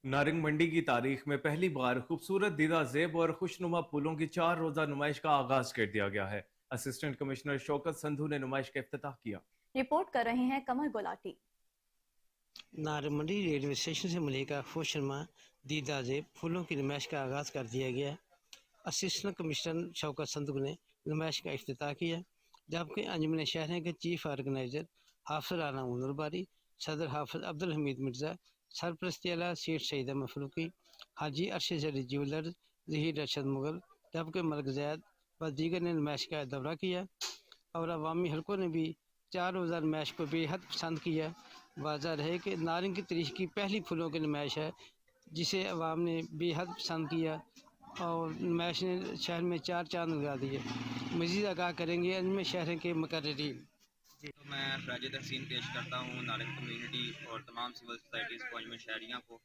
नारंग मंडी की तारीख में पहली बार खूबसूरत दीदा जेब और खुशनुमा फूलों की 4 रोजा नुमाइश का आगाज कर दिया गया है। असिस्टेंट कमिश्नर शौकत संधू ने नुमाइश का इफ्तिताह किया। रिपोर्ट कर रहे हैं कमर गुलाटी। नारंग मंडी रेलवे स्टेशन से मलिका खुशनुमा दीदा जेब फूलों की नुमाइश का आगाज कर दिया गया। असिस्टेंट कमिश्नर शौकत संधू ने नुमाइश का इफ्तिताह किया, जबकि अंजुमन शहर के चीफ ऑर्गेनाइजर हाफिज आलम उमरबारी, सदर हाफिज अब्दुल हमीद मिर्जा, सरपरस्ती आला सेठ सईदा मफरूकी, हाजी अरशद अली ज्वेलर्स, जहीर रशद मुगल, जबकि मलिक जैद व दीगर ने नुमाइश का दौरा किया और अवामी हलकों ने भी 4 रोज़ा नुमाइश को बेहद पसंद किया। वाज़ह रहे कि नारंग की तारीख की पहली फूलों की नुमाइश है, जिसे अवाम ने बेहद पसंद किया और नुमाइश ने शहर में 4 चांद लगा दिए। मज़ीद आगाह करेंगे अंजुमन शहर के मुकर्रिरीन। तो मैं खराज तहसीन पेश करता हूँ नारंग कम्युनिटी और तमाम सिविल सोसाइटीज़ को, अंजुमन शहरियाँ को,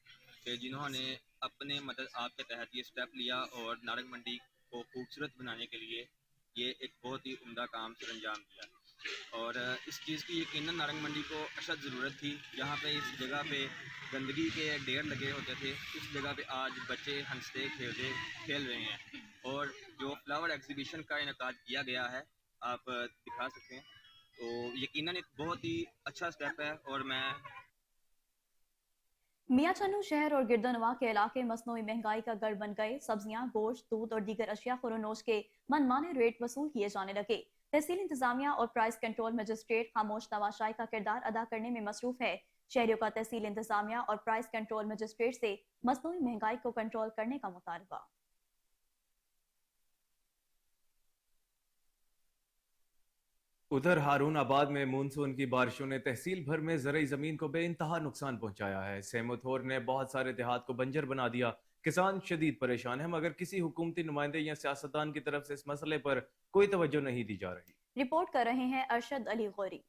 कि जिन्होंने अपने मदद आपके तहत ये स्टेप लिया और नारंग मंडी को खूबसूरत बनाने के लिए ये एक बहुत ही उम्दा काम सर अंजाम दिया। और इस चीज़ की यकीनन नारंग मंडी को अशद ज़रूरत थी। यहाँ पे इस जगह पे गंदगी के ढेर लगे होते थे, इस जगह पे आज बच्चे हंसते खेल रहे हैं। और जो फ्लावर एग्जीबिशन का इनेकाद किया गया है, आप दिखा सकते हैं, तो यकीनन एक बहुत ही अच्छा स्टेप है। और मैं मियां चन्नू शहर और गिरदनवा के इलाके मसनूई महंगाई का गढ़ बन गए। सब्जियां, गोश्त, दूध और दीगर अशिया खुरोनोश के मनमाने रेट वसूल किए जाने लगे। तहसील इंतजामिया और प्राइस कंट्रोल मजिस्ट्रेट खामोश तमाशाई का किरदार अदा करने में मसरूफ है। शहरियों का तहसील इंतजामिया और प्राइस कंट्रोल मजिस्ट्रेट से मसनूई महंगाई को कंट्रोल करने का मुतालबा। उधर हारून आबाद में मानसून की बारिशों ने तहसील भर में ज़रई ज़मीन को बेइंतहा नुकसान पहुंचाया है। सेमोथोर ने बहुत सारे देहात को बंजर बना दिया। किसान शदीद परेशान है, मगर किसी हुकूमती नुमाइंदे या सियासतदान की तरफ से इस मसले पर कोई तवज्जो नहीं दी जा रही। रिपोर्ट कर रहे हैं अरशद अली गौरी।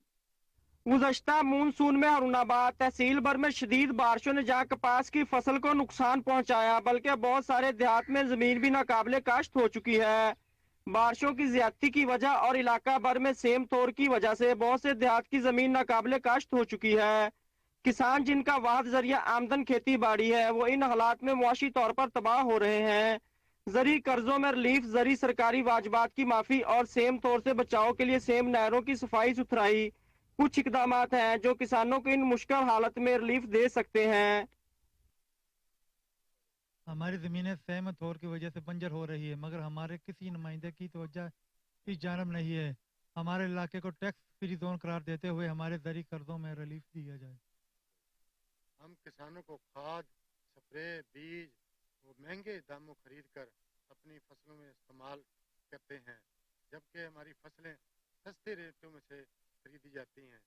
गुज़श्ता मानसून में हारूनाबाद तहसील भर में शदीद बारिशों ने जहाँ कपास की फसल को नुकसान पहुंचाया, बल्कि बहुत सारे देहात में जमीन भी नाकाबिले काश्त हो चुकी है। बारिशों की ज्यादती की वजह और इलाका भर में सेम तौर की वजह से बहुत से देहात की जमीन नाकाबिले काश्त हो चुकी है। किसान जिनका वाहिद जरिया आमदन खेती बाड़ी है, वो इन हालात में मुआशी तौर पर तबाह हो रहे हैं। जरी कर्जों में रिलीफ, जरी सरकारी वाजबात की माफी और सेम तौर से बचाव के लिए सेम नहरों की सफाई सुथराई कुछ इकदाम हैं जो किसानों को इन मुश्किल हालत में रिलीफ दे सकते हैं। हमारी ज़मीनें सेम तौर की वजह से बंजर हो रही है, मगर हमारे किसी नुमाइंदे की तवज्जो इस जानब नहीं है। हमारे इलाके को टैक्स फ्री जोन करार देते हुए हमारे जरी कर्जों में रिलीफ दिया जाए। हम किसानों को खाद, स्प्रे, बीज वो महंगे दामों खरीद कर अपनी फसलों में इस्तेमाल करते हैं, जबकि हमारी फसलें सस्ते रेटों में से खरीदी जाती हैं।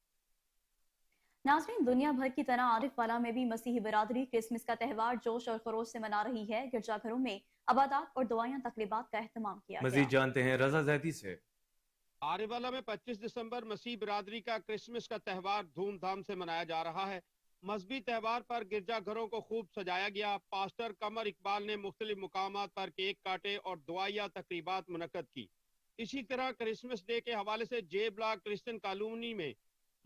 नाज़रीन, दुनिया भर की तरह आरिफवाला में भी मसीही बिरादरी क्रिसमस का त्यौहार जोश और खरोश से मना रही है। गिरजाघरों में अबादात और दुआएं तकरीबात का एहतमाम किया गया। मजीद जानते हैं रजा जैदी से। आरिफवाला में 25 दिसंबर मसीह बिरादरी का क्रिसमस का त्यौहार धूमधाम से मनाया जा रहा है। मजहबी त्यौहार पर गिरजाघरों को खूब सजाया गया। पास्टर कमर इकबाल ने मुख्तलिफ मुकामात पर केक काटे और दुआया तकरीबात मुनक्कद की। इसी तरह क्रिसमस डे के हवाले से जे ब्लॉक क्रिश्चियन कॉलोनी में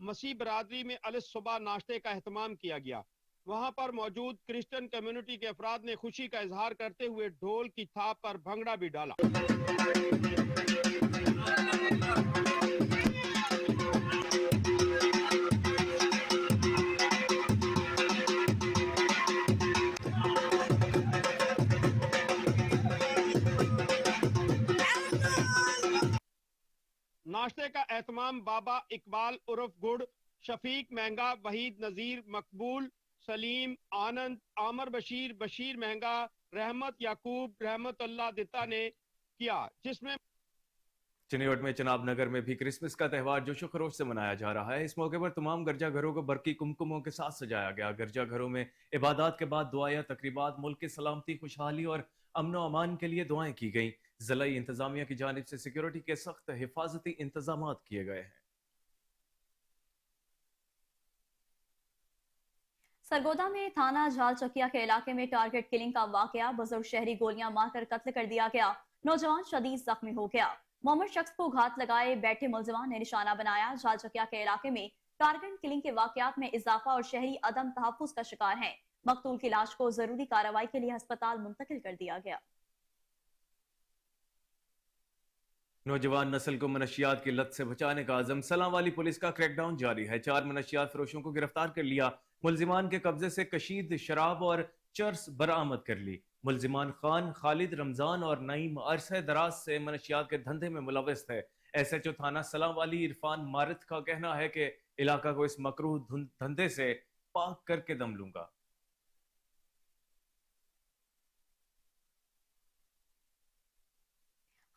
मसीह बिरादरी में अलग सुबह नाश्ते का एहतमाम किया गया। वहां पर मौजूद क्रिश्चियन कम्युनिटी के अफराद ने खुशी का इजहार करते हुए ढोल की थाप पर भंगड़ा भी डाला। नाश्ते का एहतमाम बाबा इकबाल उर्फ गुड़, शफीक महंगा, वहीद नजीर, मकबूल, सलीम, आनंद, आमर बशीर, बशीर महंगा, रहमत याकूब, रहमतुल्लाह दिता ने किया, जिसमें चिनियोट में चनाब नगर में भी क्रिसमस का त्यौहार जोशो खरोश से मनाया जा रहा है। इस मौके पर तमाम गिरजाघरों को बरकी कुमकुमों के साथ सजाया गया। गिरजाघरों में इबादत के बाद दुआया तकरीबात, मुल्क की सलामती, खुशहाली और अमन व अमान के लिए दुआएं की गई। ज़िला इंतजामिया की जानिब से सिक्योरिटी के सख्त हिफाजती इंतजाम किए गए हैं। सरगोदा में थाना झाल चकिया के इलाके में टारगेट किलिंग का वाकया। बुजुर्ग शहरी गोलियां मारकर कत्ल कर दिया गया। नौजवान शदीद जख्मी हो गया। मोहम्मद शख्स को घात लगाए बैठे मुलजिमान ने निशाना बनाया। झालचकिया के इलाके में टारगेट किलिंग के वाकयात में इजाफा और शहरी अदम तहफ्फुज का शिकार हैं। मकतूल की लाश को जरूरी कार्रवाई के लिए अस्पताल मुंतकिल कर दिया गया। नौजवान नस्ल को मनशियात की लत से बचाने का आजम। सलाम वाली पुलिस का क्रैकडाउन जारी है। 4 मनशियात फरोशों को गिरफ्तार कर लिया। मुलजिमान के कब्जे से कशीद शराब और चर्स बरामद कर ली। मुलजिमान खान, खालिद, रमजान और नईम अरसे दराज से मनशियात के धंधे में मुलविस थे। SHO थाना सलाम वाली इरफान मारिद का कहना है कि इलाका को इस मकरूह धंधे से पाक करके दम लूंगा।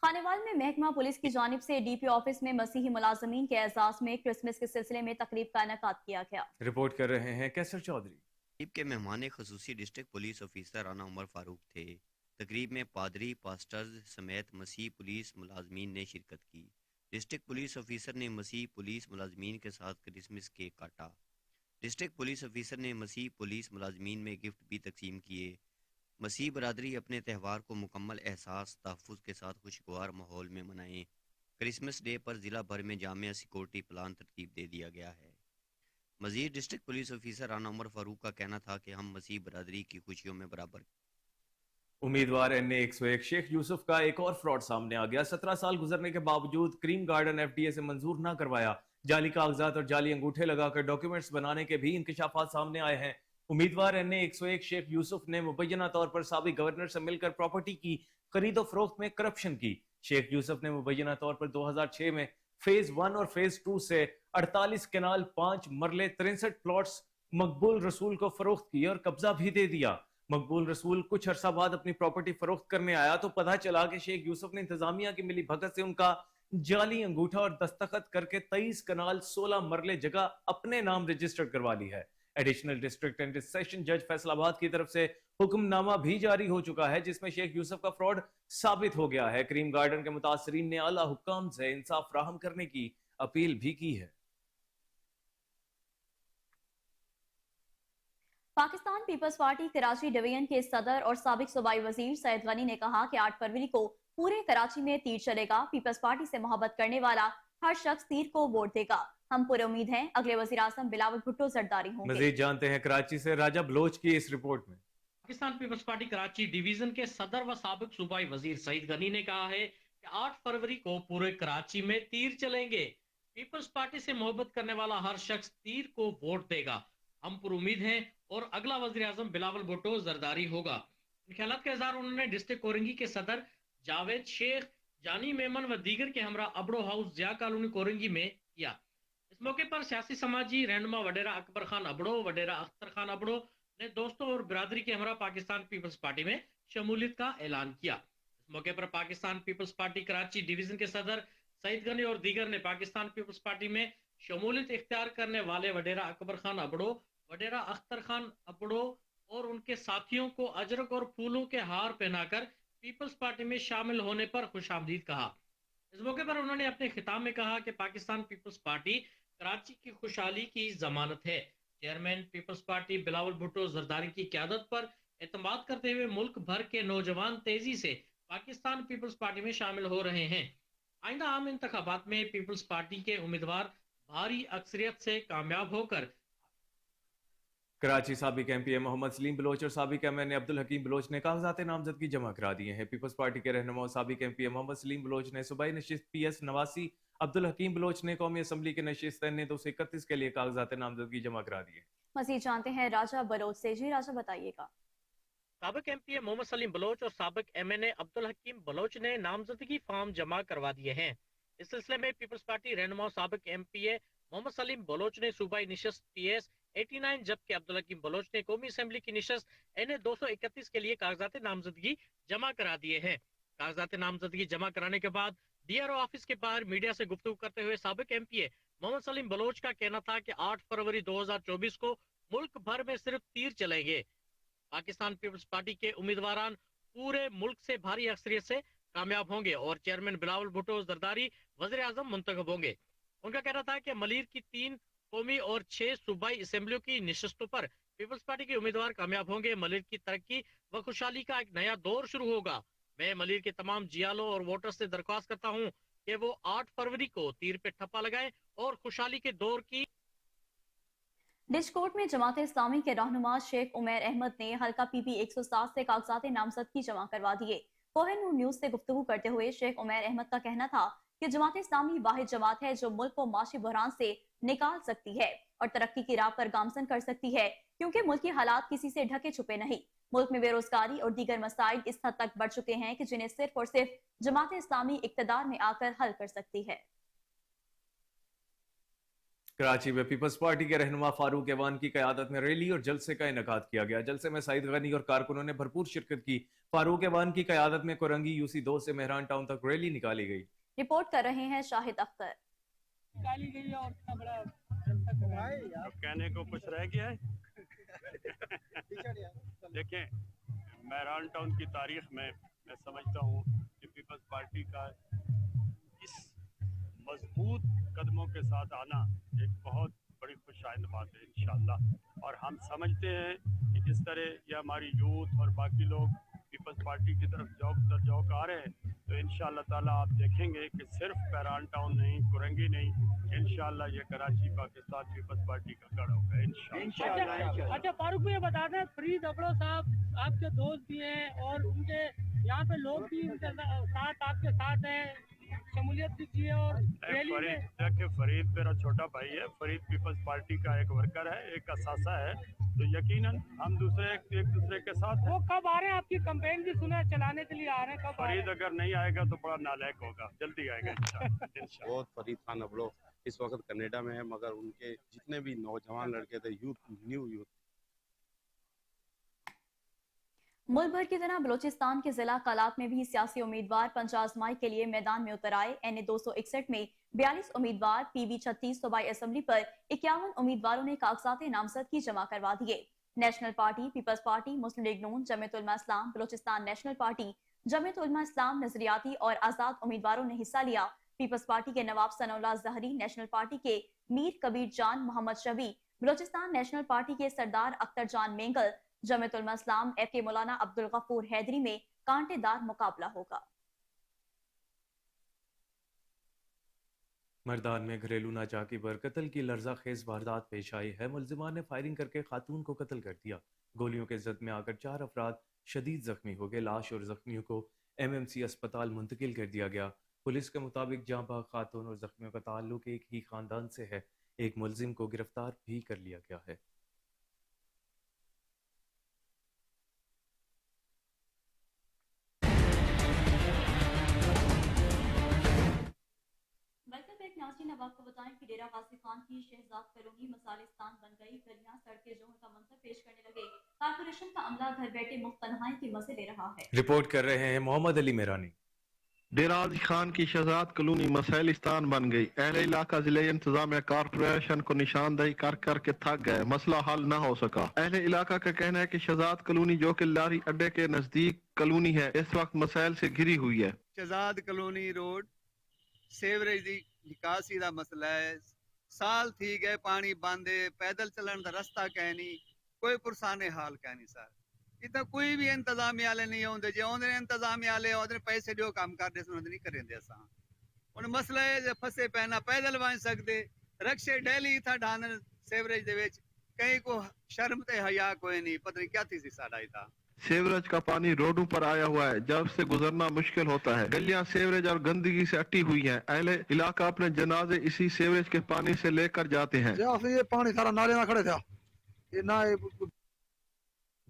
खानेवाल में महकमा पुलिस की जानिब से DPO ऑफिस में मसीही मुलाजमीन के एजाज में क्रिसमस के सिलसिले में तकरीब का इनेकाद किया गया। रिपोर्ट कर रहे हैं कैसर चौधरी। तकरीब के मेहमान खुसूसी district police officer Rana Umar Farooq थे। तकरीब में पादरी, पास्टर्स समेत मसीह पुलिस मुलाजमीन ने शिरकत की। डिस्ट्रिक्ट पुलिस ऑफिसर ने मसीह पुलिस मुलाजमीन के साथ क्रिसमस केक काटा। डिस्ट्रिक्ट पुलिस ऑफिसर ने मसीह पुलिस मुलाजमीन में गिफ्ट भी तकसीम किए। मसीह बरादरी अपने त्यौहार को मुकम्मल एहसास तहफ़्फ़ुज़ के साथ खुशगवार माहौल में मनाएं। क्रिसमस डे पर ज़िला भर में जामिया सिक्योरिटी प्लान तरतीब दे दिया गया है। मज़ीद district police officer Rana Umar Farooq का कहना था कि हम मसीह बरादरी की खुशियों में बराबर। उम्मीदवार NA 101 शेख यूसुफ का एक और फ्रॉड सामने आ गया। 17 साल गुजरने के बावजूद क्रीम गार्डन FDA से मंजूर ना करवाया। जाली कागजात और जाली अंगूठे लगाकर डॉक्यूमेंट्स बनाने के भी इंकशाफात सामने आए हैं। उम्मीदवार NA 101 शेख यूसुफ ने मुबैना तौर पर साबिक गवर्नर से मिलकर प्रॉपर्टी की खरीदो फरोख्त में करप्शन की। शेख यूसुफ ने मुबैना तौर पर 2006 में फेज 1 और फेज 2 से 48 केनाल 5 मरले 63 प्लॉट्स मकबूल रसूल को फरोख्त किए और कब्जा भी दे दिया। मकबूल रसूल कुछ अरसा बाद अपनी प्रॉपर्टी फरोख्त करने आया तो पता चला कि शेख यूसुफ ने इंतजामिया की मिली भगत से उनका जाली अंगूठा और दस्तखत करके 23 कनाल 16 मरले जगह अपने नाम रजिस्टर्ड करवा ली है। एडिशनल डिस्ट्रिक्ट एंड सेशन जज फैसलाबाद की तरफ से हुक्मनामा भी जारी हो चुका है जिसमें शेख यूसुफ का फ्रॉड साबित हो गया है। क्रीम गार्डन के मुतासरीन ने आला हुक्काम से इंसाफ फराहम करने की अपील भी की है। पाकिस्तान पीपल्स पार्टी कराची डिवीजन के सदर और साबिक सूबाई वजीर सैयद गनी ने कहा कि 8 फरवरी को पूरे कराची में तीर चलेगा। पीपल्स पार्टी से मोहब्बत करने वाला हर शख्स तीर को वोट देगा। हम पूरे उम्मीद हैं अगले वजीर आजम बिलावल भुट्टो जरदारी होंगे। मजीद जानते हैं कराची से राजा बलोच की इस रिपोर्ट में। पाकिस्तान पीपल्स पार्टी कराची डिवीजन के सदर व साबिक सूबाई वजीर सईद गनी ने कहा है कि 8 फरवरी को पूरे कराची में तीर चलेंगे। पीपल्स पार्टी से मोहब्बत करने वाला हर शख्स तीर को वोट देगा। हम पर उम्मीद हैं और अगला वजीर आजम बिलावल भुट्टो जरदारी होगा। इन ख्यालात का इजहार उन्होंने डिस्ट्रिक्ट कोरंगी के सदर जावेद शेख, जानी मेमन व दीगर के हमरा अबड़ो हाउस जिया कॉलोनी कोरंगी में किया। इस मौके पर सियासी समाजी रहनुमा वडेरा अकबर खान अबड़ो, वडेरा अख्तर खान अबड़ो ने दोस्तों और बिरादरी के हमरा पाकिस्तान पीपल्स पार्टी में शमूलियत का ऐलान किया। इस मौके पर पाकिस्तान पीपल्स पार्टी कराची डिवीजन के सदर सईद गनी और दीगर ने पाकिस्तान पीपल्स पार्टी में शमूलियत इख्तियार करने वाले वडेरा अकबर खान अबड़ो, वडेरा अख्तर खान अबड़ो और उनके साथियों को अजरक और फूलों के हार पहनाकर पीपल्स पार्टी में शामिल होने पर खुशामदीद कहा। इस मौके पर उन्होंने अपने खिताब में कहा कि पाकिस्तान पीपल्स पार्टी कराची की खुशहाली की जमानत है। चेयरमैन पीपल्स पार्टी बिलावल भुट्टो जरदारी की क़यादत पर एतमाद करते हुए मुल्क भर के नौजवान तेजी से पाकिस्तान पीपल्स पार्टी में शामिल हो रहे हैं। आइंदा आम इंतखाबात में पीपल्स पार्टी के उम्मीदवार भारी अक्सरियत से कामयाब होकर कराची साबिक MPA मोहम्मद सलीम बलोच और साबिक MNA अब्दुल हकीम बलोच ने कागजात नामजदगी जमा करा दिए हैं। पीपल्स पार्टी के रहनुमा साबिक MPA मोहम्मद सलीम बलोच ने सूबाई नशिस्त PS नवासी, अब्दुल हकीम बलोच ने कौमी असम्बली के नशिस्त NA 231 के लिए कागजात नामजदगी जमा करा दिए। मजीद जानते हैं राजा बलोच से। जी राजा बताइएगा। साबिक MPA मोहम्मद सलीम बलोच और साबिक MNA अब्दुल हकीम बलोच ने नामजदगी फॉर्म जमा करवा दिए हैं। इस सिलसिले में पीपल्स पार्टी रहनुमा साबिक MPA मोहम्मद सलीम बलोच ने सूबाई निशस्त PS 89 जबकि अब्दुल हकीम बलोच ने कौमी असेंबली की निशस्त NA 231 के लिए कागजात नामजदगी जमा करा दिए हैं। कागजात नामजदगी जमा कराने के बाद DRO ऑफिस के बाहर मीडिया से गुफ्तगू करते हुए साबिक MPA मोहम्मद सलीम बलोच का कहना था कि 8 फरवरी 2024 को मुल्क भर में सिर्फ तीर चलेंगे। पाकिस्तान पीपल्स पार्टी के उम्मीदवार पूरे मुल्क से भारी अक्सरियत से कामयाब होंगे और चेयरमैन बिलावल भुट्टो जरदारी वज़ीर आज़म मुंतखब होंगे। उनका कहना था कि मलीर की 3 कौमी और 6 सूबाई असेंबलियों की निशस्तों पर पीपल्स पार्टी के उम्मीदवार कामयाब होंगे। मलीर की तरक्की व खुशहाली का एक नया दौर शुरू होगा। मैं मलीर के तमाम जियालों और वोटर्स से दरख्वास्त करता हूँ कि वो 8 फरवरी को तीर पे ठप्पा लगाए और खुशहाली के दौर की। डिश कोर्ट में जमात इस्लामी के रहनुमा शेख उमैर अहमद ने हल्का पीपी 107 से कागजात नामजदगी जमा करवा दिए। कोहिनूर न्यूज से गुफ्तगू करते हुए शेख उमैर अहमद का कहना था कि जमात इस्लामी वाहिद जमात है जो मुल्क को माशी बहरान से निकाल सकती है और तरक्की की राह पर गामजन कर सकती है, क्योंकि मुल्क के हालात किसी से ढके छुपे नहीं। मुल्क में बेरोजगारी और दीगर मसाइल इस हद तक बढ़ चुके हैं कि जिन्हें सिर्फ और सिर्फ जमात इस्लामी इक्तदार में आकर हल कर सकती है। कराची में पीपल्स पार्टी के रहनुमा फारूक एवान की क़यादत में रैली और जलसे का इनेकाद किया गया। जलसे में सईद गनी और कारकुनों ने भरपूर शिरकत की। फारूक एवान की क़यादत में कोरंगी यूसी 2 से मेहरान टाउन तक रैली निकाली गई। रिपोर्ट कर रहे हैं शाहिद अख्तर। निकाली गई और इतना बड़ा जलसा कहने को कुछ रह गया है। देखें, मेहरान टाउन की तारीख में मैं समझता हूँ कि पीपल्स पार्टी का इस मजबूत कदमों के साथ आना एक बहुत बड़ी खुशाइंद बात है इंशाअल्लाह। और हम समझते हैं कि जिस तरह ये हमारी यूथ और बाकी लोग पीपल्स पार्टी की तरफ जौक दर जौक आ रहे हैं, तो इंशाअल्लाह ताला आप देखेंगे कि सिर्फ मेहरान टाउन नहीं, कुरंगी नहीं, इंशाअल्लाह ये कराची पाकिस्तान पीपल्स पार्टी का गढ़ होगा इंशाअल्लाह। अच्छा फारूक भाई, बता दें फरीद अबड़ो साहब आपके दोस्त भी हैं और उनके यहाँ पे लोग भी उनके साथ आपके साथ हैं, शमूलियत कीजिए। और देखिए, फरीद मेरा छोटा भाई है, फरीद पीपल्स पार्टी का एक वर्कर है, एक असासा है, तो यकीनन हम एक दूसरे के साथ। वो कब आ रहे हैं? आपकी कैंपेन भी सुना चलाने के लिए आ रहे हैं, कब? फरीद अगर नहीं आएगा तो बड़ा नालायक होगा, जल्दी आएगा इंशाअल्लाह। बहुत फरीद खान अबड़ो इस वक्त कनाडा में है, मगर उनके जितने भी नौजवान लड़के थे, न्यू यूथ, मुल्क भर की तरह बलोचिस्तान के जिला कालात में भी सियासी उम्मीदवार पंचाजमाई के लिए मैदान में उतर आए। NA 261 में 42 उम्मीदवार, PB 36 सूबाई असम्बली पर 51 उम्मीदवारों ने कागजात नामजदगी जमा करवा दिए। नेशनल पार्टी, पीपल्स पार्टी, मुस्लिम लीग नून, जमीयत उलमा इस्लाम, बलोचिस्तान नेशनल पार्टी, जमीयत उलमा इस्लाम, नजरियाती और आजाद उम्मीदवारों ने हिस्सा लिया। पीपल्स पार्टी के नवाब सनउल्लाह जहरी, नेशनल पार्टी के मीर कबीर जान मोहम्मद शबी, बलोचिस्तान नेशनल पार्टी के सरदार अख्तर जान मेंगल, जमीयत उलमा इस्लाम FK मौलाना अब्दुल गफूर हैदरी में कांटेदार मुकाबला होगा। मर्दान में घरेलू नाचाकी पर कत्ल की लर्जाखेज वारदात पेश आई है। मुलजिमान ने फायरिंग करके खातून को कत्ल कर दिया। गोलियों के जद में आकर 4 अफराद शदीद जख्मी हो गए। लाश और जख्मियों को MMC अस्पताल मुंतकिल कर दिया गया। पुलिस के मुताबिक जांबाग खातून और जख्मियों का ताल्लुक एक ही खानदान से है। एक मुलजिम को गिरफ्तार भी कर लिया गया है। नाज़रीन, अब आपको बताएं कि डेरा गाजी खान की शहजाद कॉलोनी मसालिस्तान बन गई। गलियां सड़कें जोहर का मंजर पेश करने लगे। कारपोरेशन का अमला घर बैठे मुफ्त तन्हाई के मजे ले रहा है। रिपोर्ट कर रहे हैं मोहम्मद अली मेरानी। डेरा गाजी खान की शहजाद कॉलोनी मसालिस्तान बन गई। अहले इलाका जिले इंतजामिया कारपोरेशन को निशानदेही कर कर के थक गए, मसला हल न हो सका। अहले इलाका का कहना है कि शहजाद कॉलोनी जो कि लारी अड्डे के नजदीक कॉलोनी है, इस वक्त मसाइल से घिरी हुई है। शहजाद कॉलोनी रोड सेवरेज की निकासी का मसला है। साल थी गए, पानी बंद है, पैदल चलन का रास्ता कह नहीं, कोई पुरसाने हाल कह नहीं सर। इतना कोई भी इंतजामिया वाले नहीं आते, जो आते इंतजामिया वाले आते पैसे जो काम करते नहीं करेंगे। असा हूँ मसला है फसे पैना, पैदल बन सकते, रक्शे डेली इतना ढान सेवरेज दे कहीं को शर्म ते हया कोई नहीं, पता नहीं क्या थी साडा इतना। सेवरेज का पानी रोडों पर आया हुआ है, जब से गुजरना मुश्किल होता है। गलियां सेवरेज और गंदगी से अटी हुई हैं। अहले इलाका अपने जनाजे इसी सेवरेज के पानी से लेकर जाते हैं। ये पानी सारा नाले में खड़े था, ये ना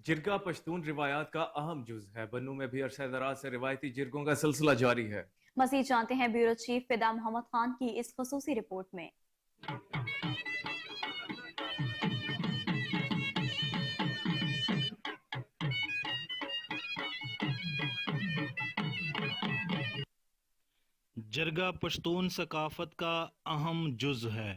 जिरगा पश्तून रिवायात का अहम जुज है। बन्नू में भी अरसे दराज से रिवायती जिरगों का सिलसिला जारी है। मज़ीद जानते हैं ब्यूरो चीफ फिदा मोहम्मद खान की इस खुसूसी रिपोर्ट में। जिरगा पश्तून सकाफत का अहम जुज है।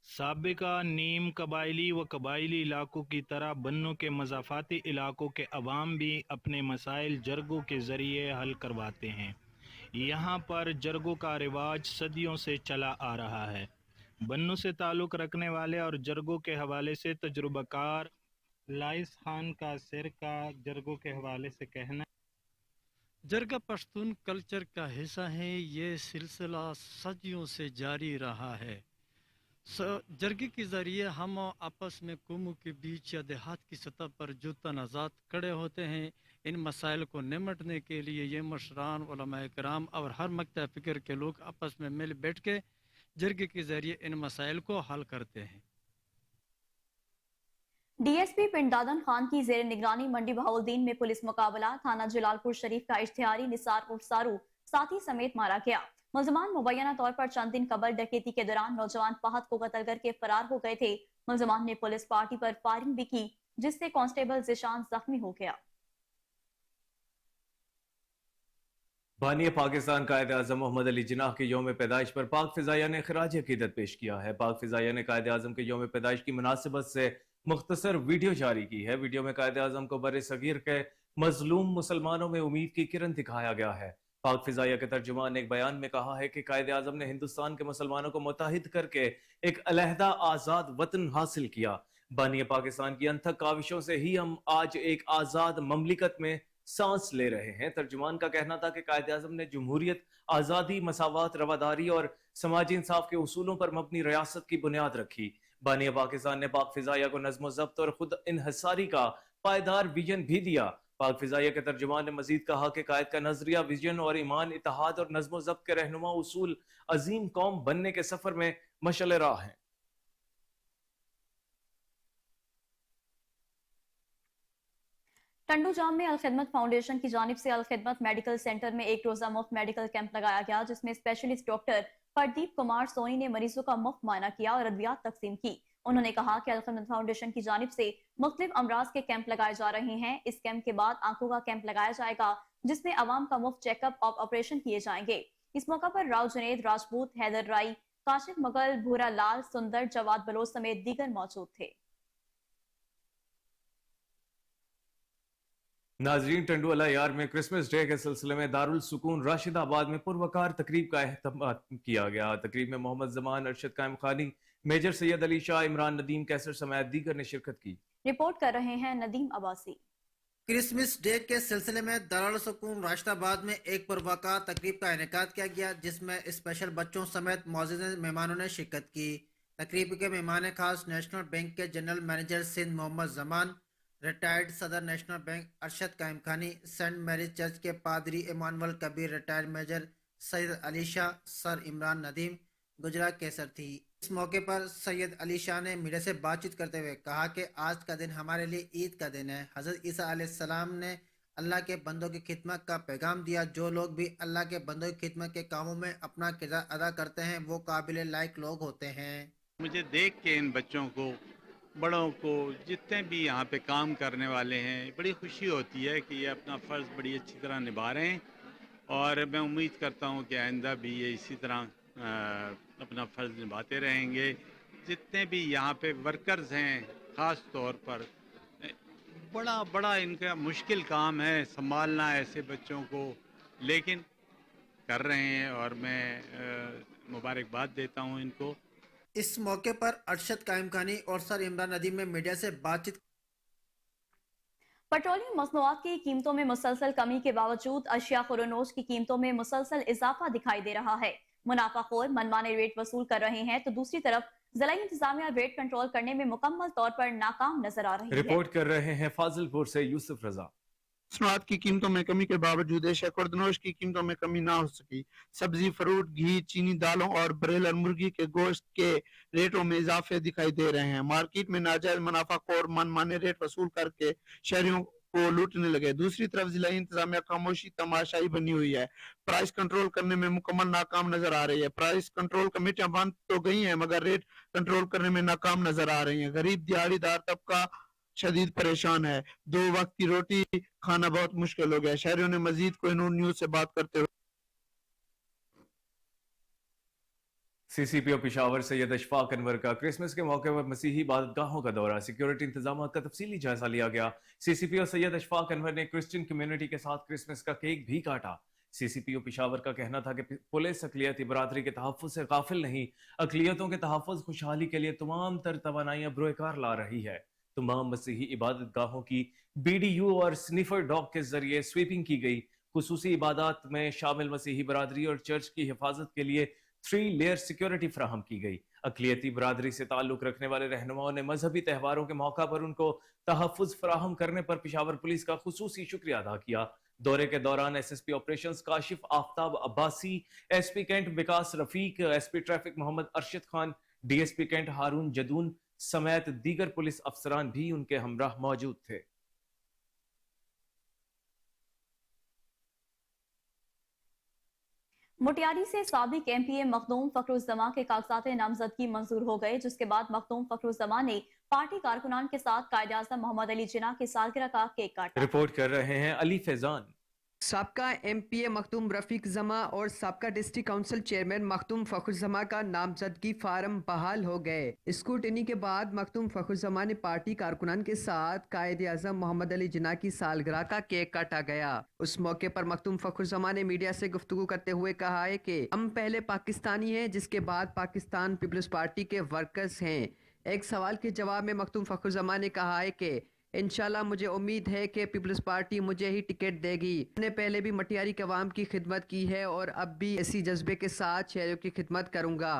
साबिका नीम कबायली व कबायली इलाकों की तरह बन्नू के मज़ाफ़ाती इलाकों के अवाम भी अपने मसाइल जरगों के ज़रिए हल करवाते हैं। यहाँ पर जरगों का रिवाज सदियों से चला आ रहा है। बन्नू से ताल्लुक़ रखने वाले और जरगों के हवाले से तजुर्बाकार लाइस खान का सिर का जरगों के हवाले से कहना, जरगा पश्तून कल्चर का हिस्सा है। ये सिलसिला सदियों से जारी रहा है। जरगे के ज़रिए हम आपस में कौमों के बीच या देहात की सतह पर जो तनाज़ात खड़े होते हैं, इन मसाइल को निमटने के लिए ये मशरान, उलमाए कराम और हर मकतब फ़िक्र के लोग आपस में मिल बैठ के जरगे के ज़रिए इन मसाइल को हल करते हैं। डीएसपी पिंडादन खान की जेर निगरानी मंडी बहाउद्दीन में पुलिस मुकाबला, थाना जलालपुर शरीफ का इश्तिहारी निसार उर्फ सारू साथी समेत मारा गया। मुलजमान मुबैना तौर पर चंद दिन कबल डकैती के दौरान नौजवान फहद को कत्ल करके फरार हो गए थे। मुलजमान ने पुलिस पार्टी पर फायरिंग भी की, जिससे कांस्टेबल जिशान जख्मी हो गया। बानी पाकिस्तान कायद आज़म मोहम्मद अली जिन्नाह के यौम पैदाइश पर पाक फिजाइया ने खराज अकीदत पेश किया है। पाक फिजाइया ने कायद आज़म के यौम पैदाइश की मुनासिबत से मुख्तसर वीडियो जारी की है। वीडियो में कायद आज़म को बरे सगीर के मजलूम मुसलमानों में उम्मीद की किरण दिखाया गया है। पाक फिजाइया के तर्जुमान ने एक बयान में कहा है कि कायद आज़म ने हिंदुस्तान के मुसलमानों को मुत्तहिद करके एक अलहदा आज़ाद वतन हासिल किया। बानी पाकिस्तान की अनथक काविशों से ही हम आज एक आज़ाद ममलिकत में सांस ले रहे हैं। तर्जुमान का कहना था कि कायद आज़म ने जमहूरियत, आज़ादी, मसावत, रवादारी और समाजी इंसाफ के उसूलों पर मबनी रियासत की बुनियाद रखी। बानी पाकिस्तान ने पाक फिजाइया को नज़्म ज़ब्त और खुद इन्हसारी का पायदार विजन भी दिया। पाक फिजाइया के तर्जुमान ने मजीद कहा कि कायद का नजरिया, विजन और ईमान, इत्तेहाद और नज़्म ज़ब्त के रहनुमा उसूल अजीम कौम बनने के सफर में मशअल राह हैं। टंडूजाम में अलखिदमत फाउंडेशन की जानिब से अलखिदमत मेडिकल सेंटर में एक रोजा मुफ्त मेडिकल कैंप लगाया गया, जिसमें स्पेशलिस्ट डॉक्टर प्रदीप कुमार सोनी ने मरीजों का मुफ्त मुआयना किया और अद्वियात तकसीम की। उन्होंने कहा कि अलखिदमत फाउंडेशन की जानिब से मुख्तलिफ अमराज के कैंप लगाए जा रहे हैं। इस कैंप के बाद आंखों का कैंप लगाया जाएगा, जिसमें अवाम का मुफ्त चेकअप और ऑपरेशन किए जाएंगे। इस मौका पर राव जुनेद राजपूत, हैदर राई, काशिफ मुगल, भूरा लाल, सुंदर, जवाद बलोच समेत दीगर मौजूद थे। नाजरीन, टंडुअला यार में क्रिसमस डे के सिलसिले में दारुल सुकून राशिदाबाद में पुरवकार तकरीब का एहतमाम किया गया। तकरीब में मोहम्मद जमान, अरशद कायम खानी, मेजर सैयद अली शाह, इमरान नदीम कैसर समेत दीगर ने शिरकत की। रिपोर्ट कर रहे हैं नदीम अब्बासी। क्रिसमस डे के सिलसिले में दारुल सुकून राशिदाबाद में एक पुरवकार तकरीब का इनेकाद किया गया, जिसमें स्पेशल बच्चों समेत मौजूद मेहमानों ने शिरकत की। तकरीब के मेहमान खास नेशनल बैंक के general manager Sindh Mohammad Zaman, retired सदर national bank Arshad Qaim Khani, Saint Mary's Church के पादरी Emmanuel Kabir, retired major Syed Ali Shah, sir Imran Nadeem, Gujrat केसर थी। इस मौके पर सैयद अली शाह ने मीडिया से बातचीत करते हुए कहा कि आज का दिन हमारे लिए ईद का दिन है। हजरत ईसा अलैहिस्सलाम ने अल्लाह के बंदों की खिदमत का पैगाम दिया। जो लोग भी अल्लाह के बंदों की खिदमत के कामों में अपना किरदार अदा करते हैं, वो काबिल लायक लोग होते हैं। मुझे देख के इन बच्चों को, बड़ों को, जितने भी यहाँ पे काम करने वाले हैं, बड़ी खुशी होती है कि ये अपना फ़र्ज़ बड़ी अच्छी तरह निभा रहे हैं। और मैं उम्मीद करता हूँ कि आइंदा भी ये इसी तरह अपना फ़र्ज़ निभाते रहेंगे। जितने भी यहाँ पे वर्कर्स हैं, ख़ास तौर पर बड़ा इनका मुश्किल काम है संभालना ऐसे बच्चों को, लेकिन कर रहे हैं और मैं मुबारकबाद देता हूँ इनको। इस मौके पर अरशद कायम खानी और सर इमरान नदीम ने मीडिया से बातचीत। पेट्रोलियम मसनूआत की कीमतों में मुसलसल कमी के बावजूद अशिया खुरोनोश की कीमतों में मुसलसल इजाफा दिखाई दे रहा है। मुनाफाखोर मनमाने रेट वसूल कर रहे हैं, तो दूसरी तरफ जिला इंतजामिया रेट कंट्रोल करने में मुकम्मल तौर पर नाकाम नजर आ रही है। रिपोर्ट कर रहे हैं फाजिलपुर से यूसुफ रजा। मसनूआत की कीमतों में कमी के बावजूद एशिया खुर्दनोश की कीमतों में कमी ना हो सकी। सब्जी, फ्रूट, घी, चीनी, दालों और ब्रेलर मुर्गी के गोश्त के रेटों में इजाफे दिखाई दे रहे हैं। मार्केट में नाजायज मुनाफाखोर मनमाने रेट वसूल करके शहरियों को लूटने लगे। दूसरी तरफ जिला इंतजामिया खामोशी तमाशाई बनी हुई है, प्राइस कंट्रोल करने में मुकम्मल नाकाम नजर आ रही है। प्राइस कंट्रोल कमेटियां बंद तो गई हैं, मगर रेट कंट्रोल करने में नाकाम नजर आ रही हैं। गरीब दिहाड़ीदार तबका शदीद परेशान है। 2 वक्त की रोटी खाना बहुत मुश्किल हो गया। शहरियों ने मजीद कोहिनूर न्यूज से बात करते हुए सीसीपीओ पिशावर सैयद अशफाक अनवर का क्रिसमस के मौके पर मसीही इबादतगाहों का दौरा, सिक्योरिटी इंतजाम का तफसीली जायजा लिया गया। सीसीपीओ सैयद अशफाक अनवर ने क्रिश्चियन कम्युनिटी के साथ क्रिसमस का केक भी काटा। सीसीपीओ पिशावर का कहना था कि पुलिस अकलियती बरादरी के तहफ़्फ़ुज़ से गाफिल नहीं, अकलियतों के तहफ़्फ़ुज़ खुशहाली के लिए तमाम तर तवानाइयाँ बरोकार ला रही है। तमाम मसीही इबादतगाहों की BDU और स्निफर डॉग के जरिए स्वीपिंग की गई। खुसूसी इबादत में शामिल मसीही बरादरी और चर्च की हिफाजत के लिए 3 लेयर सिक्योरिटी फराहम की गई। अकलियती बरादरी से ताल्लुक रखने वाले रहनुमाओं ने मजहबी त्योहारों के मौका पर उनको तहफ़्फ़ुज़ फराहम करने पर पेशावर पुलिस का खुसूसी शुक्रिया अदा किया। दौरे के दौरान SSP operations Kashif Aftab Abbasi, SP Cantt Vikas Rafiq, SP traffic Mohammad Arshad Khan, DSP Cantt Haroon Jadoon समेत दीगर पुलिस अफसरान भी उनके हमराह मौजूद थे। मोटियारी से साबिक MPA मखदूम फखरुज़्ज़मा के कागजात नामजदगी मंजूर हो गए, जिसके बाद मखदूम फखरुज़्ज़मा ने पार्टी कारकुनान के साथ कायद-ए-आज़म मोहम्मद अली जिन्ना की सालगिरह का केक काटा। रिपोर्ट कर रहे हैं अली फैजान। साबका MPA मखदूम रफीक जमा और साबका डिस्ट्रिक्ट काउंसिल चेयरमैन मखदूम फखरुज़्ज़मा का नामजदगी फार्म बहाल हो गए। स्क्रूटनी के बाद मखदूम फखरुज़्ज़मा ने पार्टी कारकुनान के साथ कायद-ए-आज़म मोहम्मद अली जिन्ना की सालगिरह का केक काटा गया। उस मौके पर मखदूम फखरुज़्ज़मा ने मीडिया से गुफ्तगू करते हुए कहा है कि हम पहले पाकिस्तानी हैं, जिसके बाद पाकिस्तान पीपल्स पार्टी के वर्कर्स हैं। एक सवाल के जवाब में मखदूम फखरुज़्ज़मा ने कहा है कि इंशाल्लाह मुझे उम्मीद है कि पीपल्स पार्टी मुझे ही टिकट देगी। मैंने पहले भी मटियारी के अवाम की खिदमत की है और अब भी इसी जज्बे के साथ शहरियों की खिदमत करूंगा।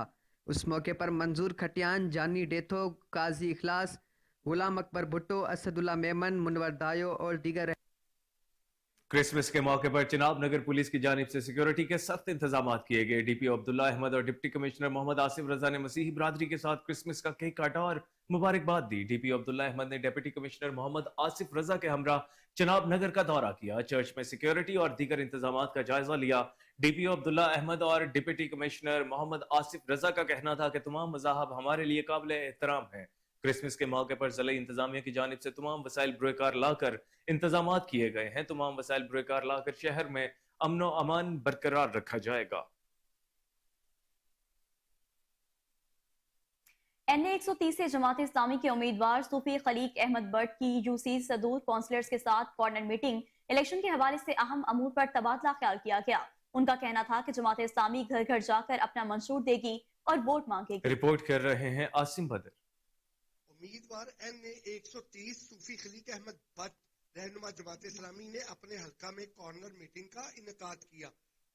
उस मौके पर मंजूर खटियान, जानी डेथो, काजी इखलास, गुलाम अकबर भुट्टो, असदुल्ला मेमन, मुनवर दायो और दीगर। क्रिसमस के मौके पर चिनाब नगर पुलिस की जानिब से सिक्योरिटी के सख्त इंतजाम किए गए। DPO अब्दुल्ला अहमद और डिप्टी कमिश्नर मोहम्मद आसिफ रजा ने मसीही बरादरी के साथ क्रिसमस का केक काटा और मुबारकबाद दी। DPO अब्दुल्ला अहमद ने डिप्टी कमिश्नर मोहम्मद आसिफ रजा के हमरा चिनाब नगर का दौरा किया, चर्च में सिक्योरिटी और दीगर इंतजाम का जायजा लिया। DPO अब्दुल्ला अहमद और डिप्टी कमिश्नर मोहम्मद आसिफ रजा का कहना था कि तमाम मज़ाहब हमारे लिए काबिल एहतराम है। क्रिसमस के मौके पर ज़िला इंतजामिया की जानिब से तमाम वसाइल बुरेकार लाकर इंतजाम किए गए हैं। तमाम वसाइल बुरेकार लाकर शहर में अमन व अमान बरकरार रखा जाएगा। NA 130 से जमात इस्लामी के उम्मीदवार सूफी खलीक अहमद बट की UC सदूर काउंसलर्स के साथ कॉर्नर मीटिंग इलेक्शन के हवाले से अहम अमूर पर तबादला ख्याल किया गया। उनका कहना था कि जमात इस्लामी घर घर जाकर अपना मंशूर देगी और वोट मांगेगी। रिपोर्ट कर रहे हैं आसिम बदर। उम्मीदवार NA 130 Sufi Khaleeq Ahmad but रहनुमा जमात इस्लामी ने अपने हल्का में कॉर्नर मीटिंग का इनेकाद किया।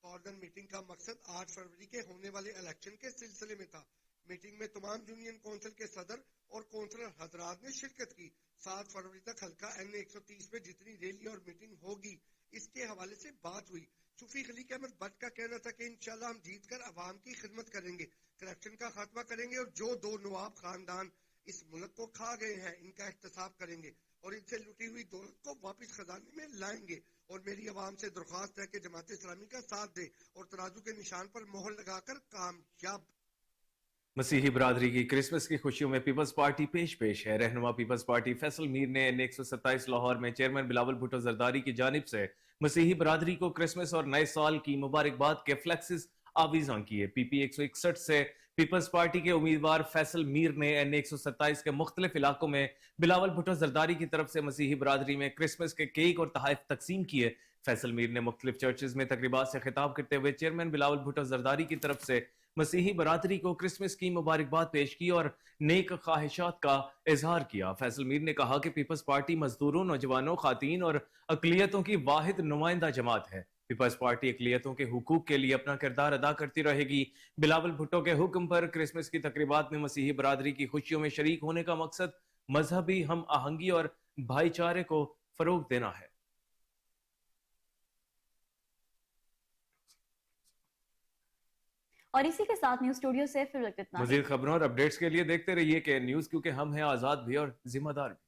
कॉर्नर मीटिंग का मकसद 8 फरवरी के होने वाले इलेक्शन के सिलसिले में था। मीटिंग में तमाम यूनियन काउंसिल के सदर और काउंसलर हजरात ने शिरकत की। 7 फरवरी तक हल्का NA 130 में जितनी रैली और मीटिंग होगी, इसके हवाले से बात हुई। सूफी खलीक अहमद बट का कहना था कि इंशाल्लाह हम जीत कर अवाम की खिदमत करेंगे, करप्शन का खात्मा करेंगे और जो 2 नवाब खानदान इस मुल्क को खा गए हैं, इनका एहतसाब करेंगे और इनसे लुटी हुई दौलत को वापस खजाने में लाएंगे। और मेरी आवाम से दरख्वास्त है कि जमात इस्लामी का साथ दे और तराजू के निशान पर मोहर लगाकर कामयाब। मसीही बरादरी की क्रिसमस की खुशियों में पीपल्स पार्टी पेश है। रहनुमा पीपल्स पार्टी फैसल मीर ने NA 127 लाहौर में चेयरमैन बिलावल भुट्टो जरदारी की जानिब से मसीही बरादरी को क्रिसमस और नए साल की मुबारकबाद के फ्लैक्सेस आवीज़ां किए। PP 161 से पीपल्स पार्टी के उम्मीदवार फैसल मीर ने NA 127 के मुख्तलिफ इलाकों में बिलावल भुट्टो जरदारी की तरफ से मसीही बरादरी में क्रिसमस के केक और तहाइफ तकसीम किए। फैसल मीर ने मुख्तलिफ चर्चेज में तकरीबात से खिताब करते हुए चेयरमैन बिलावल भुट्टो जरदारी की तरफ से मसीही बरादरी को क्रिसमस की मुबारकबाद पेश की और नेक ख्वाहिशात का इजहार किया। फैसल मीर ने कहा कि पीपल्स पार्टी मजदूरों, नौजवानों, खातीन और अकलियतों की वाहिद नुमाइंदा जमात है। पीपल्स पार्टी अकलियतों के हुकूक के लिए अपना किरदार अदा करती रहेगी। बिलावल भुट्टो के हुक्म पर क्रिसमस की तकरीबात में मसीही बरादरी की खुशियों में शरीक होने का मकसद मजहबी हम आहंगी और भाईचारे को फरोग देना है। और इसी के साथ न्यूज स्टूडियो से फिर इतना। मजीद खबरों और अपडेट्स के लिए देखते रहिए के न्यूज, क्योंकि हम हैं आजाद भी और जिम्मेदार भी।